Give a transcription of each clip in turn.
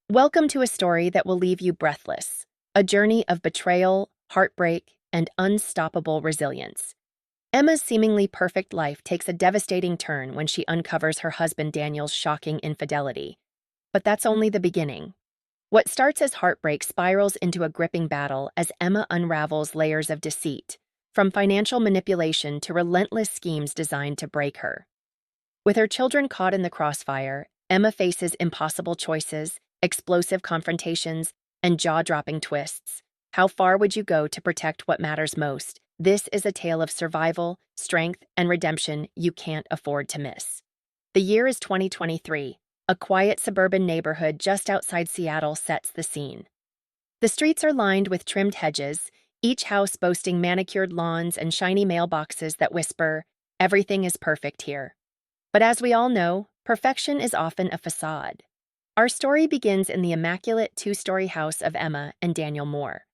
Welcome to a story that will leave you breathless, a journey of betrayal, heartbreak, and unstoppable resilience. Emma's seemingly perfect life takes a devastating turn when she uncovers her husband Daniel's shocking infidelity. But that's only the beginning. What starts as heartbreak spirals into a gripping battle as Emma unravels layers of deceit, from financial manipulation to relentless schemes designed to break her. With her children caught in the crossfire, Emma faces impossible choices, explosive confrontations, and jaw-dropping twists. How far would you go to protect what matters most? This is a tale of survival, strength, and redemption you can't afford to miss. The year is 2023. A quiet suburban neighborhood just outside Seattle sets the scene. The streets are lined with trimmed hedges, each house boasting manicured lawns and shiny mailboxes that whisper, "Everything is perfect here." But as we all know, perfection is often a facade. Our story begins in the immaculate two-story house of Emma and Daniel Moore.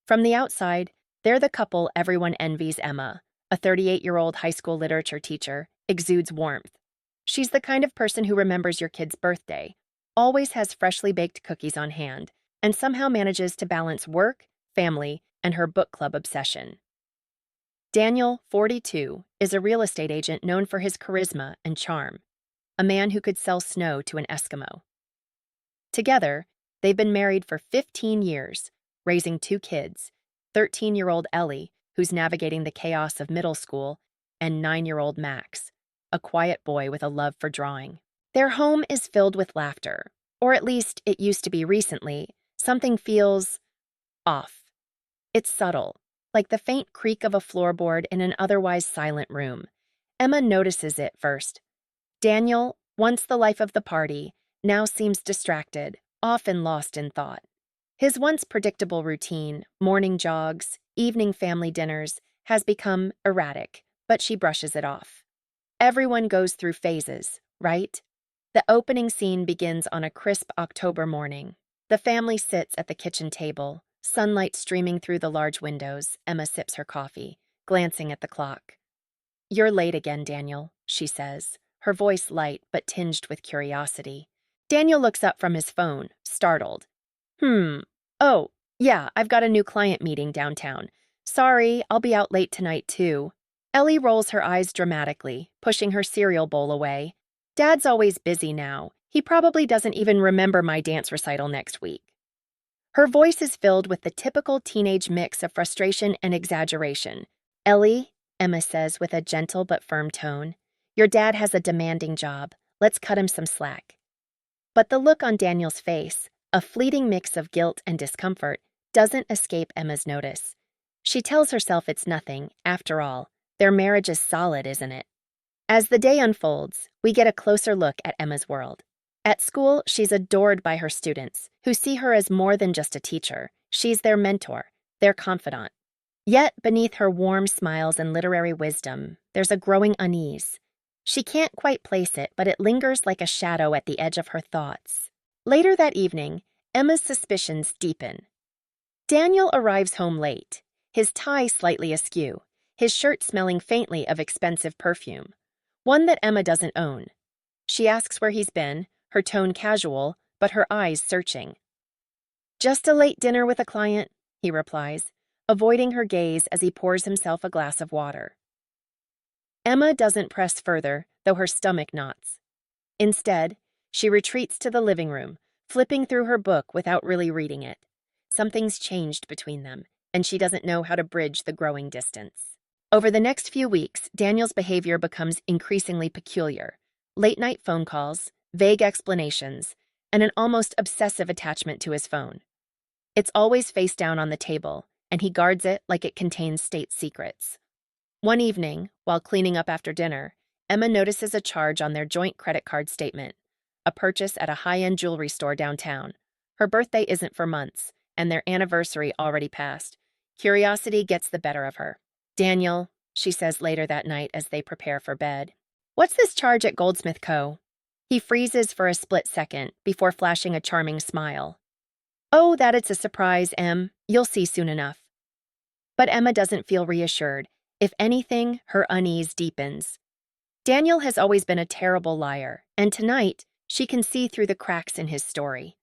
From the outside, they're the couple everyone envies. Emma, a 38-year-old high school literature teacher, exudes warmth. She's the kind of person who remembers your kid's birthday, always has freshly baked cookies on hand, and somehow manages to balance work, family, and her book club obsession. Daniel, 42, is a real estate agent known for his charisma and charm, a man who could sell snow to an Eskimo. Together, they've been married for 15 years, raising two kids, 13-year-old Ellie, who's navigating the chaos of middle school, and 9-year-old Max, a quiet boy with a love for drawing. Their home is filled with laughter, or at least it used to be recently. Something feels off. It's subtle, like the faint creak of a floorboard in an otherwise silent room. Emma notices it first. Daniel, once the life of the party, now seems distracted, often lost in thought. His once predictable routine, morning jogs, evening family dinners, has become erratic, but she brushes it off. Everyone goes through phases, right? The opening scene begins on a crisp October morning. The family sits at the kitchen table, sunlight streaming through the large windows. Emma sips her coffee, glancing at the clock. "You're late again, Daniel," she says, her voice light but tinged with curiosity. Daniel looks up from his phone, startled. Oh, yeah, I've got a new client meeting downtown. Sorry, I'll be out late tonight too." Ellie rolls her eyes dramatically, pushing her cereal bowl away. "Dad's always busy now. He probably doesn't even remember my dance recital next week." Her voice is filled with the typical teenage mix of frustration and exaggeration. "Ellie," Emma says with a gentle but firm tone, "your dad has a demanding job. Let's cut him some slack." But the look on Daniel's face, a fleeting mix of guilt and discomfort, doesn't escape Emma's notice. She tells herself it's nothing, after all. Their marriage is solid, isn't it? As the day unfolds, we get a closer look at Emma's world. At school, she's adored by her students, who see her as more than just a teacher. She's their mentor, their confidant. Yet, beneath her warm smiles and literary wisdom, there's a growing unease. She can't quite place it, but it lingers like a shadow at the edge of her thoughts. Later that evening, Emma's suspicions deepen. Daniel arrives home late, his tie slightly askew, his shirt smelling faintly of expensive perfume, one that Emma doesn't own. She asks where he's been, her tone casual, but her eyes searching. "Just a late dinner with a client," he replies, avoiding her gaze as he pours himself a glass of water. Emma doesn't press further, though her stomach knots. Instead, she retreats to the living room, flipping through her book without really reading it. Something's changed between them, and she doesn't know how to bridge the growing distance. Over the next few weeks, Daniel's behavior becomes increasingly peculiar. Late-night phone calls, vague explanations, and an almost obsessive attachment to his phone. It's always face down on the table, and he guards it like it contains state secrets. One evening, while cleaning up after dinner, Emma notices a charge on their joint credit card statement, a purchase at a high-end jewelry store downtown. Her birthday isn't for months, and their anniversary already passed. Curiosity gets the better of her. "Daniel," she says later that night as they prepare for bed, "what's this charge at Goldsmith Co.?" He freezes for a split second before flashing a charming smile. "Oh, that it's a surprise, Em. You'll see soon enough." But Emma doesn't feel reassured. If anything, her unease deepens. Daniel has always been a terrible liar, and tonight, she can see through the cracks in his story.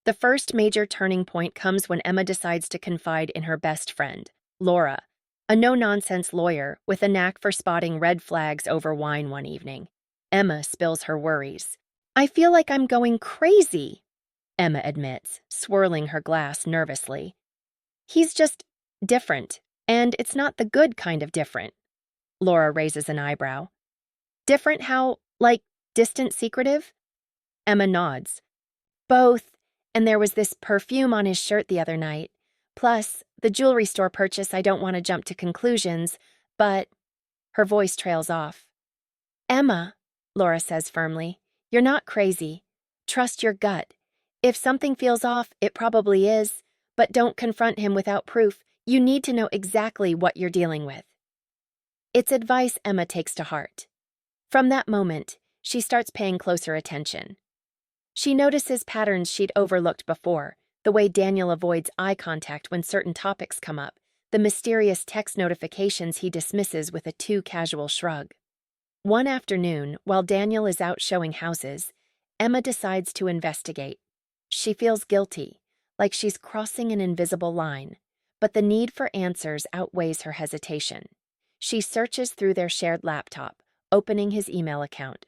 The first major turning point comes when Emma decides to confide in her best friend, Laura, a no-nonsense lawyer with a knack for spotting red flags over wine one evening. Emma spills her worries. "I feel like I'm going crazy," Emma admits, swirling her glass nervously. "He's just different, and it's not the good kind of different." Laura raises an eyebrow. "Different how, like, distant secretive?" Emma nods. "Both, and there was this perfume on his shirt the other night. Plus, the jewelry store purchase. I don't want to jump to conclusions, but—" Her voice trails off. "Emma," Laura says firmly, "you're not crazy. Trust your gut. If something feels off, it probably is, but don't confront him without proof. You need to know exactly what you're dealing with." It's advice Emma takes to heart. From that moment, she starts paying closer attention. She notices patterns she'd overlooked before, the way Daniel avoids eye contact when certain topics come up, the mysterious text notifications he dismisses with a too casual shrug. One afternoon, while Daniel is out showing houses, Emma decides to investigate. She feels guilty, like she's crossing an invisible line, but the need for answers outweighs her hesitation. She searches through their shared laptop, opening his email account.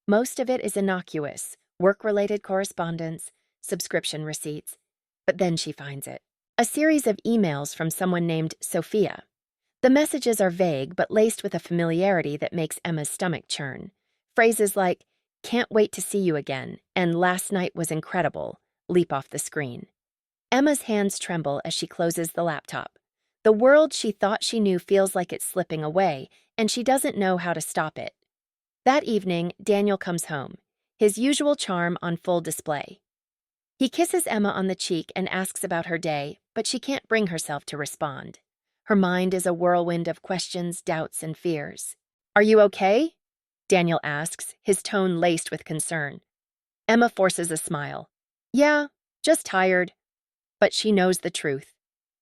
Most of it is innocuous, work-related correspondence, subscription receipts, but then she finds it. A series of emails from someone named Sophia. The messages are vague but laced with a familiarity that makes Emma's stomach churn. Phrases like, "Can't wait to see you again," and "Last night was incredible," leap off the screen. Emma's hands tremble as she closes the laptop. The world she thought she knew feels like it's slipping away, and she doesn't know how to stop it. That evening, Daniel comes home, his usual charm on full display. He kisses Emma on the cheek and asks about her day, but she can't bring herself to respond. Her mind is a whirlwind of questions, doubts, and fears. "Are you okay?" Daniel asks, his tone laced with concern. Emma forces a smile. "Yeah, just tired." But she knows the truth.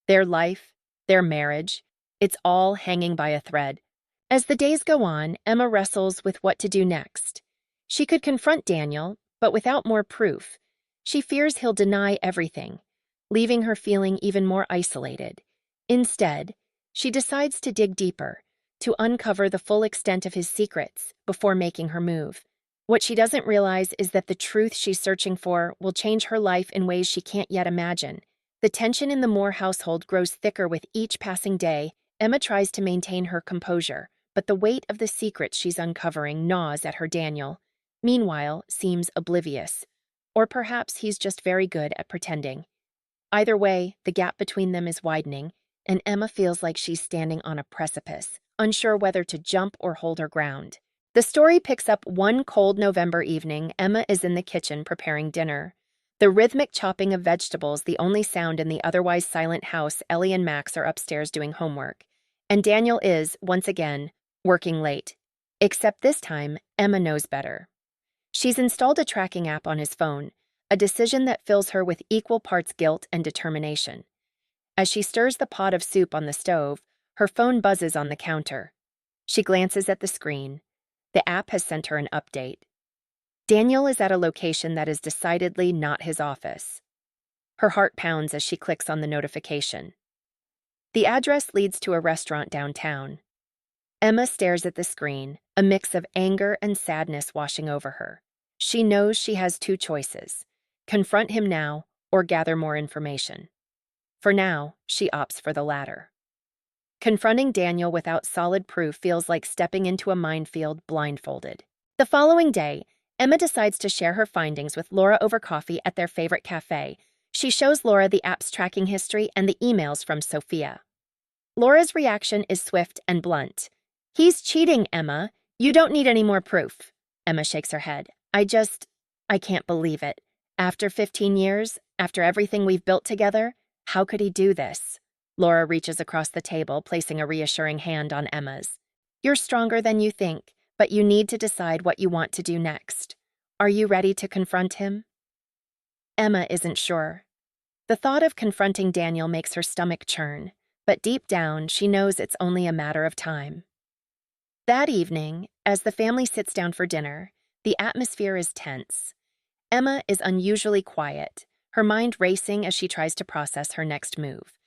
Their life, their marriage, it's all hanging by a thread. As the days go on, Emma wrestles with what to do next. She could confront Daniel, but without more proof. She fears he'll deny everything, leaving her feeling even more isolated. Instead, she decides to dig deeper, to uncover the full extent of his secrets before making her move. What she doesn't realize is that the truth she's searching for will change her life in ways she can't yet imagine. The tension in the Moore household grows thicker with each passing day. Emma tries to maintain her composure, but the weight of the secrets she's uncovering gnaws at her. Daniel, meanwhile, seems oblivious. Or perhaps he's just very good at pretending. Either way, the gap between them is widening, and Emma feels like she's standing on a precipice, unsure whether to jump or hold her ground. The story picks up one cold November evening. Emma is in the kitchen preparing dinner. The rhythmic chopping of vegetables, the only sound in the otherwise silent house. Ellie and Max are upstairs doing homework. And Daniel is, once again, working late. Except this time, Emma knows better. She's installed a tracking app on his phone, a decision that fills her with equal parts guilt and determination. As she stirs the pot of soup on the stove, her phone buzzes on the counter. She glances at the screen. The app has sent her an update. Daniel is at a location that is decidedly not his office. Her heart pounds as she clicks on the notification. The address leads to a restaurant downtown. Emma stares at the screen, a mix of anger and sadness washing over her. She knows she has two choices: confront him now or gather more information. For now, she opts for the latter. Confronting Daniel without solid proof feels like stepping into a minefield blindfolded. The following day, Emma decides to share her findings with Laura over coffee at their favorite cafe. She shows Laura the app's tracking history and the emails from Sophia. Laura's reaction is swift and blunt. "He's cheating, Emma. You don't need any more proof." Emma shakes her head. I can't believe it. After 15 years, after everything we've built together, how could he do this?" Laura reaches across the table, placing a reassuring hand on Emma's. "You're stronger than you think, but you need to decide what you want to do next. Are you ready to confront him?" Emma isn't sure. The thought of confronting Daniel makes her stomach churn, but deep down, she knows it's only a matter of time. That evening, as the family sits down for dinner, the atmosphere is tense. Emma is unusually quiet, her mind racing as she tries to process her next move.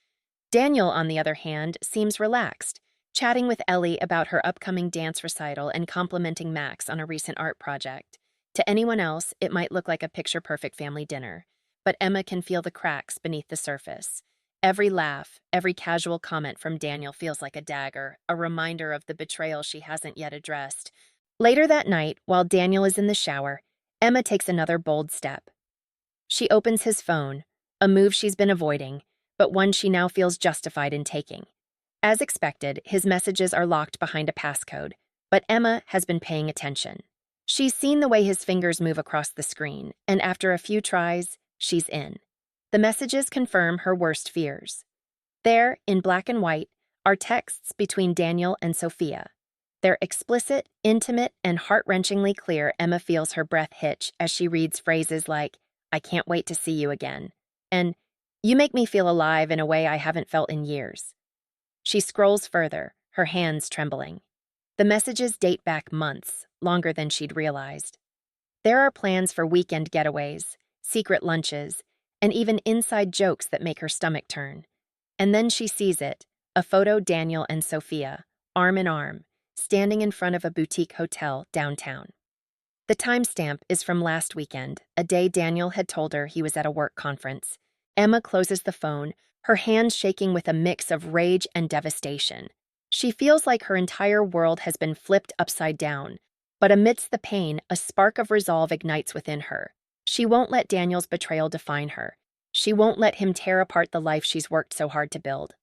Daniel, on the other hand, seems relaxed, chatting with Ellie about her upcoming dance recital and complimenting Max on a recent art project. To anyone else, it might look like a picture-perfect family dinner, but Emma can feel the cracks beneath the surface. Every laugh, every casual comment from Daniel feels like a dagger, a reminder of the betrayal she hasn't yet addressed. Later that night, while Daniel is in the shower, Emma takes another bold step. She opens his phone, a move she's been avoiding, but one she now feels justified in taking. As expected, his messages are locked behind a passcode, but Emma has been paying attention. She's seen the way his fingers move across the screen, and after a few tries, she's in. The messages confirm her worst fears. There, in black and white, are texts between Daniel and Sophia. They're explicit, intimate, and heart-wrenchingly clear. Emma feels her breath hitch as she reads phrases like, "I can't wait to see you again," and "You make me feel alive in a way I haven't felt in years." She scrolls further, her hands trembling. The messages date back months, longer than she'd realized. There are plans for weekend getaways, secret lunches, and even inside jokes that make her stomach turn. And then she sees it, a photo Daniel and Sophia, arm in arm, standing in front of a boutique hotel downtown. The timestamp is from last weekend, a day Daniel had told her he was at a work conference. Emma closes the phone, her hands shaking with a mix of rage and devastation. She feels like her entire world has been flipped upside down, but amidst the pain, a spark of resolve ignites within her. She won't let Daniel's betrayal define her. She won't let him tear apart the life she's worked so hard to build.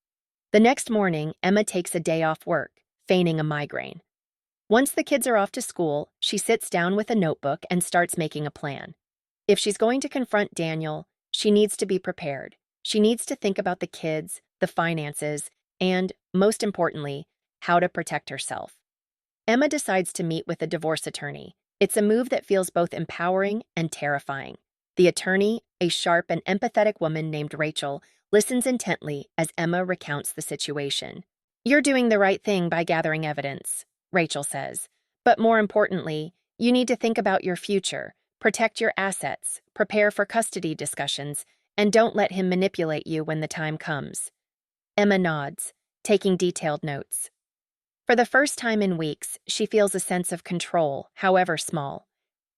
The next morning, Emma takes a day off work, feigning a migraine. Once the kids are off to school, she sits down with a notebook and starts making a plan. If she's going to confront Daniel, she needs to be prepared. She needs to think about the kids, the finances, and, most importantly, how to protect herself. Emma decides to meet with a divorce attorney. It's a move that feels both empowering and terrifying. The attorney, a sharp and empathetic woman named Rachel, listens intently as Emma recounts the situation. "You're doing the right thing by gathering evidence," Rachel says. "But more importantly, you need to think about your future, protect your assets, prepare for custody discussions, and don't let him manipulate you when the time comes." Emma nods, taking detailed notes. For the first time in weeks, she feels a sense of control, however small.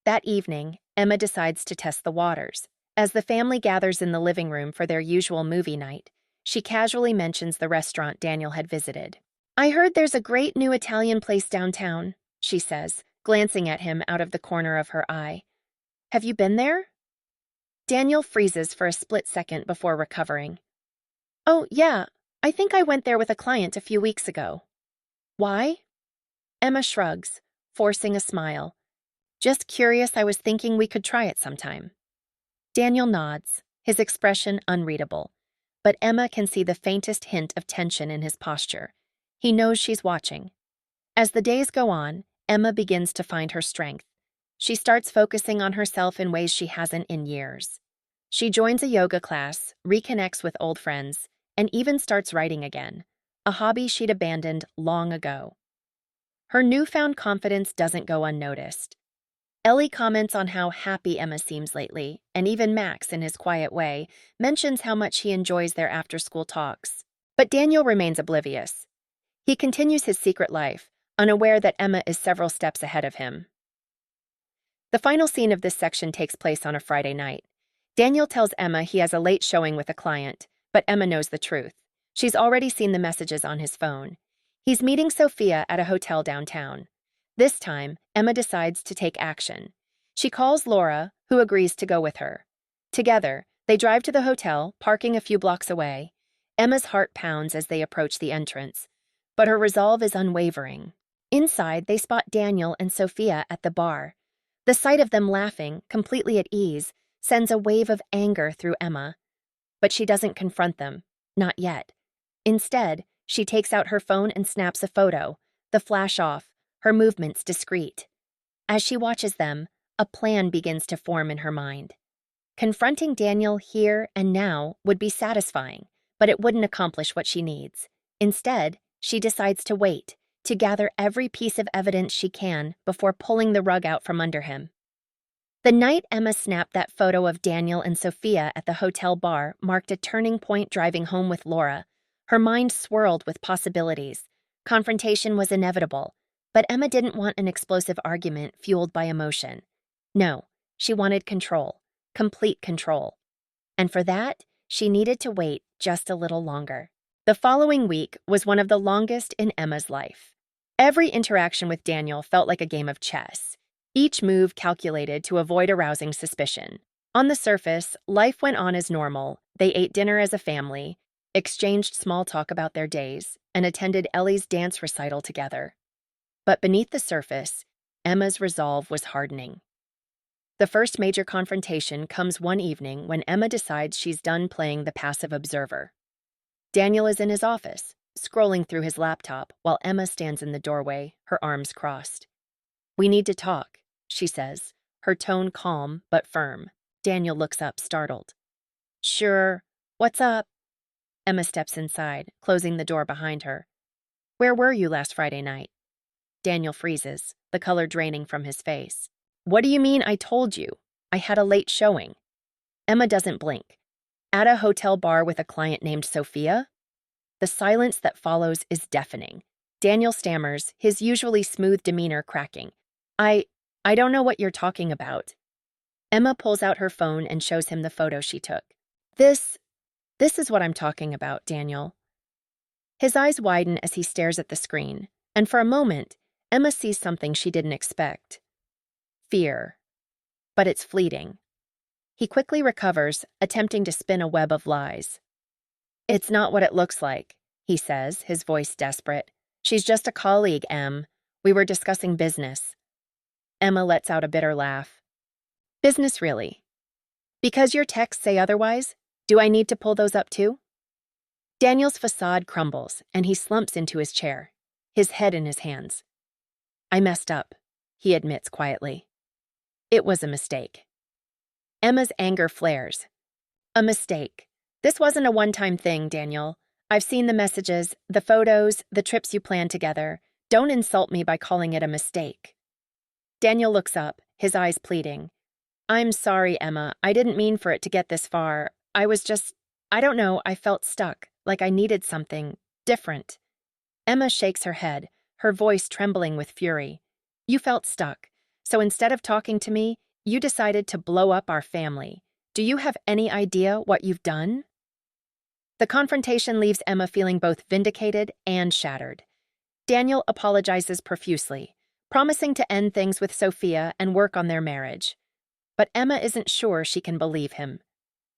That evening, Emma decides to test the waters. As the family gathers in the living room for their usual movie night, she casually mentions the restaurant Daniel had visited. "I heard there's a great new Italian place downtown," she says, glancing at him out of the corner of her eye. "Have you been there?" Daniel freezes for a split second before recovering. "Oh, yeah, I think I went there with a client a few weeks ago." "Why?" Emma shrugs, forcing a smile. "Just curious, I was thinking we could try it sometime." Daniel nods, his expression unreadable, but Emma can see the faintest hint of tension in his posture. He knows she's watching. As the days go on, Emma begins to find her strength. She starts focusing on herself in ways she hasn't in years. She joins a yoga class, reconnects with old friends, and even starts writing again, a hobby she'd abandoned long ago. Her newfound confidence doesn't go unnoticed. Ellie comments on how happy Emma seems lately, and even Max, in his quiet way, mentions how much he enjoys their after-school talks. But Daniel remains oblivious. He continues his secret life, unaware that Emma is several steps ahead of him. The final scene of this section takes place on a Friday night. Daniel tells Emma he has a late showing with a client, but Emma knows the truth. She's already seen the messages on his phone. He's meeting Sophia at a hotel downtown. This time, Emma decides to take action. She calls Laura, who agrees to go with her. Together, they drive to the hotel, parking a few blocks away. Emma's heart pounds as they approach the entrance, but her resolve is unwavering. Inside, they spot Daniel and Sophia at the bar. The sight of them laughing, completely at ease, sends a wave of anger through Emma. But she doesn't confront them, not yet. Instead, she takes out her phone and snaps a photo, the flash off, her movements discreet. As she watches them, a plan begins to form in her mind. Confronting Daniel here and now would be satisfying, but it wouldn't accomplish what she needs. Instead, she decides to wait, to gather every piece of evidence she can before pulling the rug out from under him. The night Emma snapped that photo of Daniel and Sophia at the hotel bar marked a turning point. Driving home with Laura, her mind swirled with possibilities. Confrontation was inevitable, but Emma didn't want an explosive argument fueled by emotion. No, she wanted control, complete control. And for that, she needed to wait just a little longer. The following week was one of the longest in Emma's life. Every interaction with Daniel felt like a game of chess, each move calculated to avoid arousing suspicion. On the surface, life went on as normal. They ate dinner as a family, exchanged small talk about their days, and attended Ellie's dance recital together. But beneath the surface, Emma's resolve was hardening. The first major confrontation comes one evening when Emma decides she's done playing the passive observer. Daniel is in his office, scrolling through his laptop, while Emma stands in the doorway, her arms crossed. "We need to talk," she says, her tone calm but firm. Daniel looks up, startled. "Sure. What's up?" Emma steps inside, closing the door behind her. "Where were you last Friday night?" Daniel freezes, the color draining from his face. "What do you mean I told you? I had a late showing." Emma doesn't blink. "At a hotel bar with a client named Sophia?" The silence that follows is deafening. Daniel stammers, his usually smooth demeanor cracking. I don't know what you're talking about." Emma pulls out her phone and shows him the photo she took. This is what I'm talking about, Daniel." His eyes widen as he stares at the screen, and for a moment, Emma sees something she didn't expect. Fear. But it's fleeting. He quickly recovers, attempting to spin a web of lies. "It's not what it looks like," he says, his voice desperate. "She's just a colleague, Em. We were discussing business." Emma lets out a bitter laugh. "Business, really? Because your texts say otherwise? Do I need to pull those up too?" Daniel's facade crumbles, and he slumps into his chair, his head in his hands. "I messed up," he admits quietly. "It was a mistake." Emma's anger flares. "A mistake? This wasn't a one-time thing, Daniel. I've seen the messages, the photos, the trips you planned together. Don't insult me by calling it a mistake." Daniel looks up, his eyes pleading. "I'm sorry, Emma. I didn't mean for it to get this far. I don't know, I felt stuck, like I needed something different." Emma shakes her head, her voice trembling with fury. "You felt stuck. So instead of talking to me, you decided to blow up our family. Do you have any idea what you've done?" The confrontation leaves Emma feeling both vindicated and shattered. Daniel apologizes profusely, promising to end things with Sophia and work on their marriage. But Emma isn't sure she can believe him.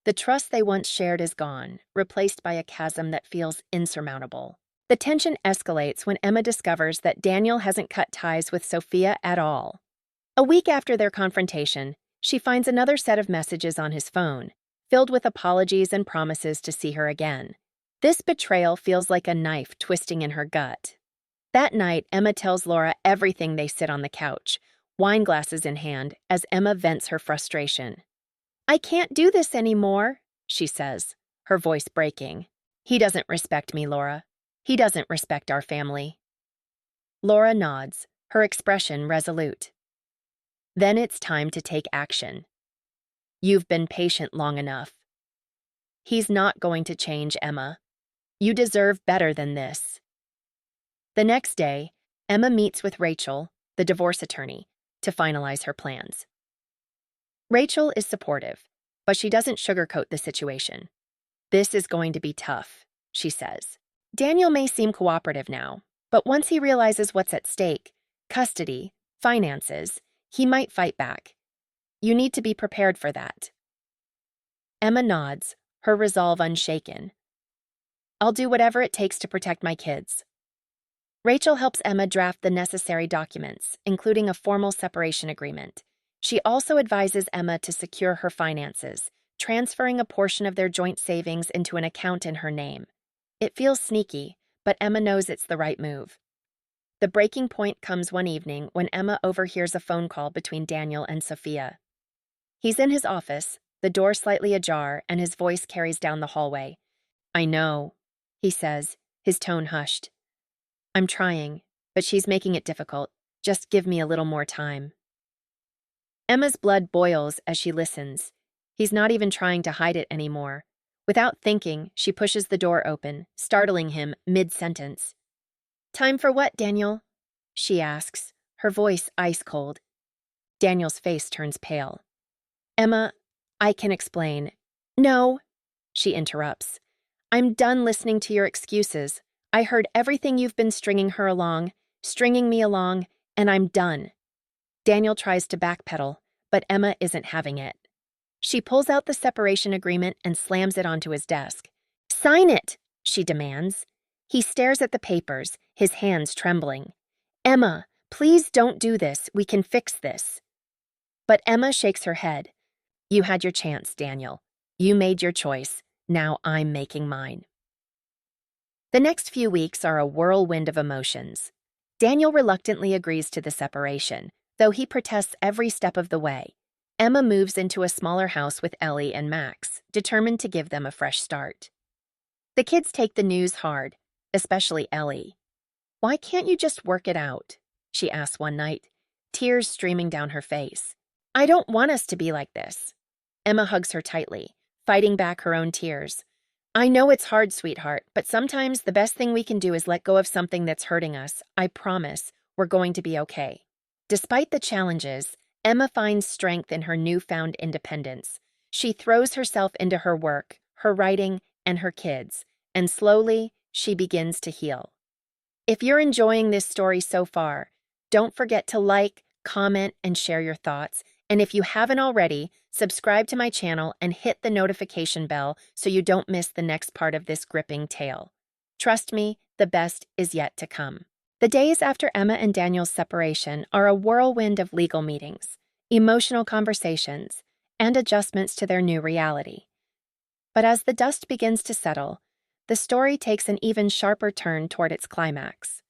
The trust they once shared is gone, replaced by a chasm that feels insurmountable. The tension escalates when Emma discovers that Daniel hasn't cut ties with Sophia at all. A week after their confrontation, she finds another set of messages on his phone, filled with apologies and promises to see her again. This betrayal feels like a knife twisting in her gut. That night, Emma tells Laura everything. They sit on the couch, wine glasses in hand, as Emma vents her frustration. "I can't do this anymore," she says, her voice breaking. "He doesn't respect me, Laura. He doesn't respect our family." Laura nods, her expression resolute. "Then it's time to take action. You've been patient long enough. He's not going to change, Emma. You deserve better than this." The next day, Emma meets with Rachel, the divorce attorney, to finalize her plans. Rachel is supportive, but she doesn't sugarcoat the situation. "This is going to be tough," she says. "Daniel may seem cooperative now, but once he realizes what's at stake, custody, finances, he might fight back. You need to be prepared for that." Emma nods, her resolve unshaken. "I'll do whatever it takes to protect my kids." Rachel helps Emma draft the necessary documents, including a formal separation agreement. She also advises Emma to secure her finances, transferring a portion of their joint savings into an account in her name. It feels sneaky, but Emma knows it's the right move. The breaking point comes one evening when Emma overhears a phone call between Daniel and Sophia. He's in his office, the door slightly ajar, and his voice carries down the hallway. "I know," he says, his tone hushed. "I'm trying, but she's making it difficult. Just give me a little more time." Emma's blood boils as she listens. He's not even trying to hide it anymore. Without thinking, she pushes the door open, startling him mid-sentence. "Time for what, Daniel?" she asks, her voice ice-cold. Daniel's face turns pale. "Emma, I can explain." "No," she interrupts. "I'm done listening to your excuses. I heard everything you've been stringing me along, and I'm done." Daniel tries to backpedal, but Emma isn't having it. She pulls out the separation agreement and slams it onto his desk. "Sign it," she demands. He stares at the papers, his hands trembling. "Emma, please don't do this. We can fix this." But Emma shakes her head. "You had your chance, Daniel. You made your choice. Now I'm making mine." The next few weeks are a whirlwind of emotions. Daniel reluctantly agrees to the separation, though he protests every step of the way. Emma moves into a smaller house with Ellie and Max, determined to give them a fresh start. The kids take the news hard, especially Ellie. "Why can't you just work it out?" she asks one night, tears streaming down her face. "I don't want us to be like this." Emma hugs her tightly, fighting back her own tears. "I know it's hard, sweetheart, but sometimes the best thing we can do is let go of something that's hurting us. I promise we're going to be okay." Despite the challenges, Emma finds strength in her newfound independence. She throws herself into her work, her writing, and her kids, and slowly, she begins to heal. If you're enjoying this story so far, don't forget to like, comment, and share your thoughts. And if you haven't already, subscribe to my channel and hit the notification bell so you don't miss the next part of this gripping tale. Trust me, the best is yet to come. The days after Emma and Daniel's separation are a whirlwind of legal meetings, emotional conversations, and adjustments to their new reality. But as the dust begins to settle, the story takes an even sharper turn toward its climax.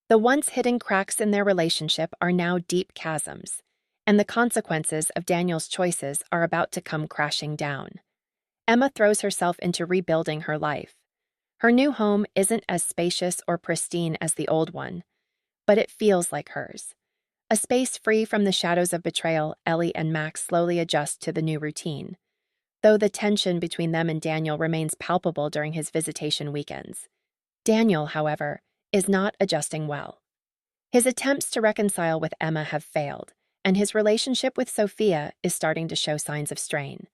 The once hidden cracks in their relationship are now deep chasms, and the consequences of Daniel's choices are about to come crashing down. Emma throws herself into rebuilding her life. Her new home isn't as spacious or pristine as the old one, but it feels like hers. A space free from the shadows of betrayal, Ellie and Max slowly adjust to the new routine, though the tension between them and Daniel remains palpable during his visitation weekends. Daniel, however, is not adjusting well. His attempts to reconcile with Emma have failed, and his relationship with Sophia is starting to show signs of strain.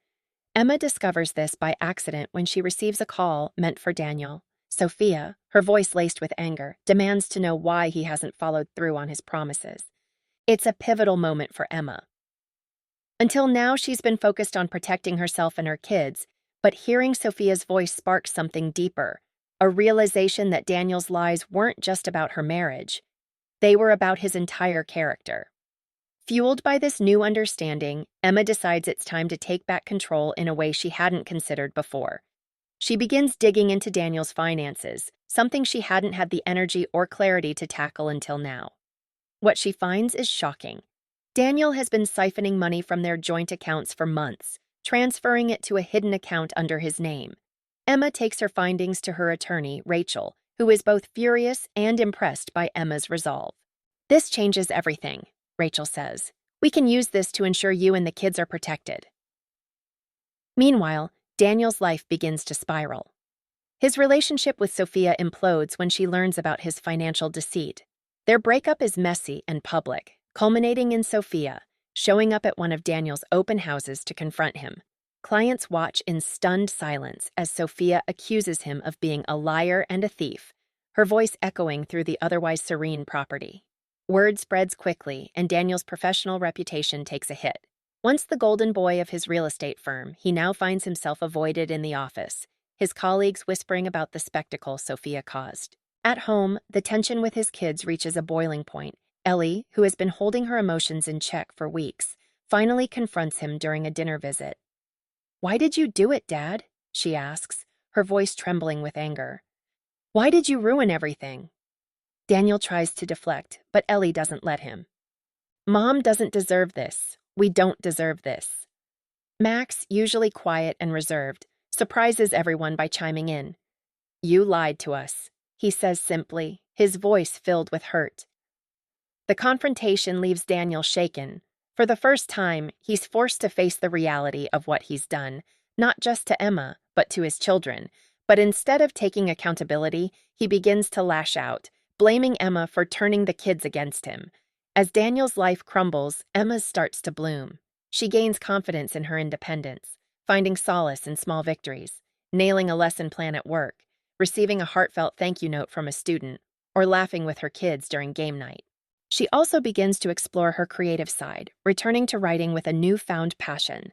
Emma discovers this by accident when she receives a call meant for Daniel. Sophia, her voice laced with anger, demands to know why he hasn't followed through on his promises. It's a pivotal moment for Emma. Until now, she's been focused on protecting herself and her kids, but hearing Sophia's voice sparks something deeper, a realization that Daniel's lies weren't just about her marriage. They were about his entire character. Fueled by this new understanding, Emma decides it's time to take back control in a way she hadn't considered before. She begins digging into Daniel's finances, something she hadn't had the energy or clarity to tackle until now. What she finds is shocking. Daniel has been siphoning money from their joint accounts for months, transferring it to a hidden account under his name. Emma takes her findings to her attorney, Rachel, who is both furious and impressed by Emma's resolve. "This changes everything," Rachel says. "We can use this to ensure you and the kids are protected." Meanwhile, Daniel's life begins to spiral. His relationship with Sophia implodes when she learns about his financial deceit. Their breakup is messy and public, culminating in Sophia showing up at one of Daniel's open houses to confront him. Clients watch in stunned silence as Sophia accuses him of being a liar and a thief, her voice echoing through the otherwise serene property. Word spreads quickly, and Daniel's professional reputation takes a hit. Once the golden boy of his real estate firm, he now finds himself avoided in the office, his colleagues whispering about the spectacle Sophia caused. At home, the tension with his kids reaches a boiling point. Ellie, who has been holding her emotions in check for weeks, finally confronts him during a dinner visit. "Why did you do it, Dad?" she asks, her voice trembling with anger. "Why did you ruin everything?" Daniel tries to deflect, but Ellie doesn't let him. "Mom doesn't deserve this. We don't deserve this." Max, usually quiet and reserved, surprises everyone by chiming in. "You lied to us," he says simply, his voice filled with hurt. The confrontation leaves Daniel shaken. For the first time, he's forced to face the reality of what he's done, not just to Emma, but to his children. But instead of taking accountability, he begins to lash out, blaming Emma for turning the kids against him. As Daniel's life crumbles, Emma's starts to bloom. She gains confidence in her independence, finding solace in small victories, nailing a lesson plan at work, receiving a heartfelt thank you note from a student, or laughing with her kids during game night. She also begins to explore her creative side, returning to writing with a newfound passion.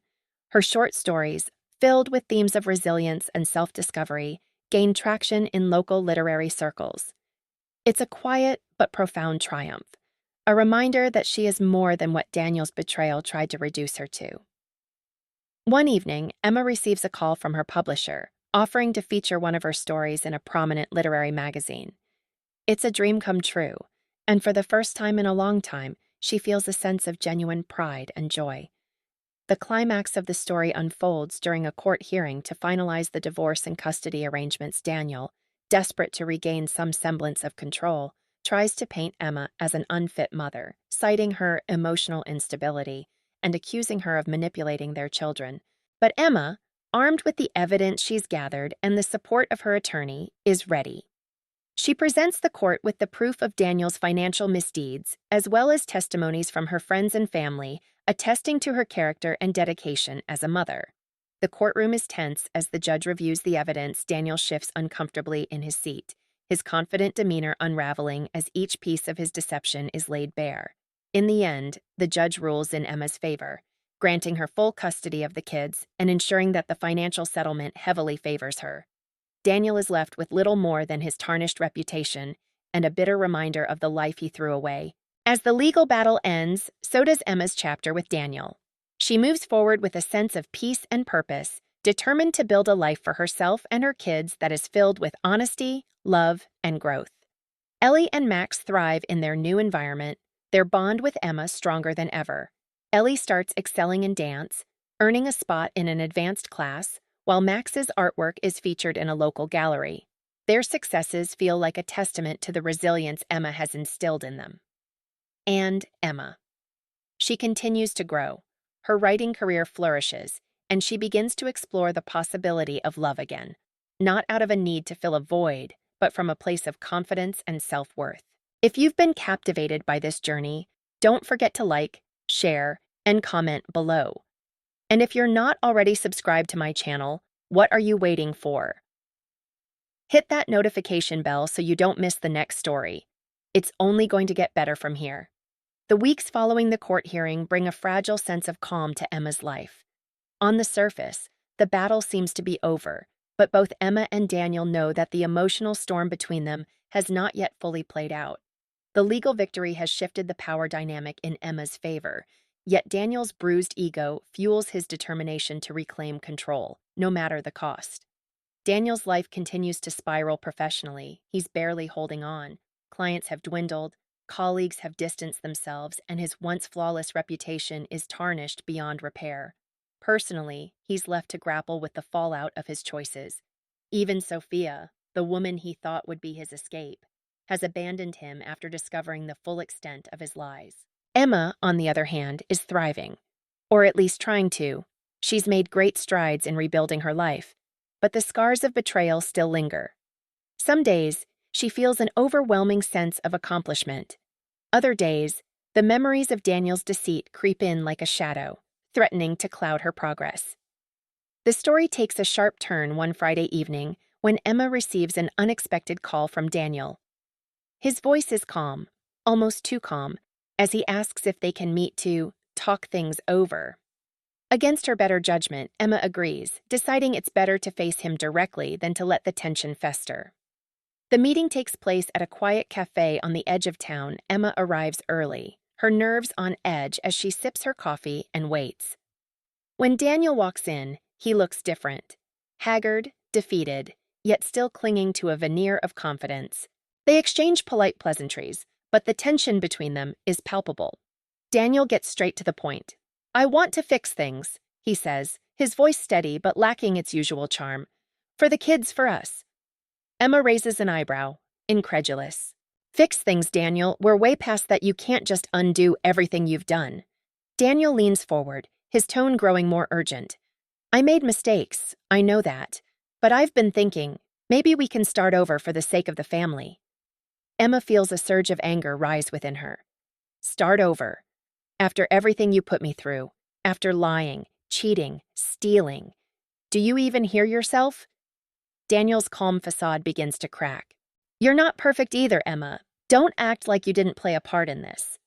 Her short stories, filled with themes of resilience and self-discovery, gain traction in local literary circles. It's a quiet but profound triumph, a reminder that she is more than what Daniel's betrayal tried to reduce her to. One evening, Emma receives a call from her publisher, offering to feature one of her stories in a prominent literary magazine. It's a dream come true, and for the first time in a long time, she feels a sense of genuine pride and joy. The climax of the story unfolds during a court hearing to finalize the divorce and custody arrangements. Daniel, desperate to regain some semblance of control, tries to paint Emma as an unfit mother, citing her emotional instability and accusing her of manipulating their children. But Emma, armed with the evidence she's gathered and the support of her attorney, is ready. She presents the court with the proof of Daniel's financial misdeeds, as well as testimonies from her friends and family, attesting to her character and dedication as a mother. The courtroom is tense as the judge reviews the evidence. Daniel shifts uncomfortably in his seat, his confident demeanor unraveling as each piece of his deception is laid bare. In the end, the judge rules in Emma's favor, granting her full custody of the kids and ensuring that the financial settlement heavily favors her. Daniel is left with little more than his tarnished reputation and a bitter reminder of the life he threw away. As the legal battle ends, so does Emma's chapter with Daniel. She moves forward with a sense of peace and purpose, determined to build a life for herself and her kids that is filled with honesty, love, and growth. Ellie and Max thrive in their new environment, their bond with Emma stronger than ever. Ellie starts excelling in dance, earning a spot in an advanced class, while Max's artwork is featured in a local gallery. Their successes feel like a testament to the resilience Emma has instilled in them. And Emma. She continues to grow. Her writing career flourishes, and she begins to explore the possibility of love again, not out of a need to fill a void, but from a place of confidence and self-worth. If you've been captivated by this journey, don't forget to like, share, and comment below. And if you're not already subscribed to my channel, what are you waiting for? Hit that notification bell so you don't miss the next story. It's only going to get better from here. The weeks following the court hearing bring a fragile sense of calm to Emma's life. On the surface, the battle seems to be over, but both Emma and Daniel know that the emotional storm between them has not yet fully played out. The legal victory has shifted the power dynamic in Emma's favor, yet Daniel's bruised ego fuels his determination to reclaim control, no matter the cost. Daniel's life continues to spiral professionally. He's barely holding on. Clients have dwindled, colleagues have distanced themselves, and his once flawless reputation is tarnished beyond repair. Personally, he's left to grapple with the fallout of his choices. Even Sophia, the woman he thought would be his escape, has abandoned him after discovering the full extent of his lies. Emma, on the other hand, is thriving, or at least trying to. She's made great strides in rebuilding her life, but the scars of betrayal still linger. Some days, she feels an overwhelming sense of accomplishment. Other days, the memories of Daniel's deceit creep in like a shadow, threatening to cloud her progress. The story takes a sharp turn one Friday evening when Emma receives an unexpected call from Daniel. His voice is calm, almost too calm, as he asks if they can meet to talk things over. Against her better judgment, Emma agrees, deciding it's better to face him directly than to let the tension fester. The meeting takes place at a quiet cafe on the edge of town. Emma arrives early, her nerves on edge as she sips her coffee and waits. When Daniel walks in, he looks different, haggard, defeated, yet still clinging to a veneer of confidence. They exchange polite pleasantries, but the tension between them is palpable. Daniel gets straight to the point. "I want to fix things," he says, his voice steady but lacking its usual charm. "For the kids, for us." Emma raises an eyebrow, incredulous. "Fix things, Daniel. We're way past that. You can't just undo everything you've done." Daniel leans forward, his tone growing more urgent. I made mistakes, I know that. But I've been thinking, maybe we can start over for the sake of the family. Emma feels a surge of anger rise within her. Start over. After everything you put me through, after lying, cheating, stealing. Do you even hear yourself? Daniel's calm facade begins to crack. You're not perfect either, Emma. Don't act like you didn't play a part in this.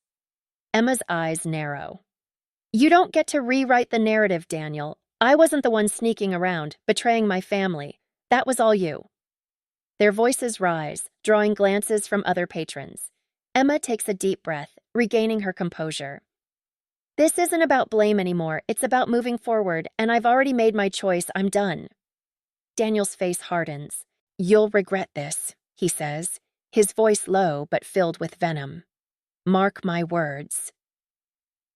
Emma's eyes narrow. You don't get to rewrite the narrative, Daniel. I wasn't the one sneaking around, betraying my family. That was all you. Their voices rise, drawing glances from other patrons. Emma takes a deep breath, regaining her composure. This isn't about blame anymore, it's about moving forward, and I've already made my choice, I'm done. Daniel's face hardens. You'll regret this, he says, his voice low but filled with venom. Mark my words.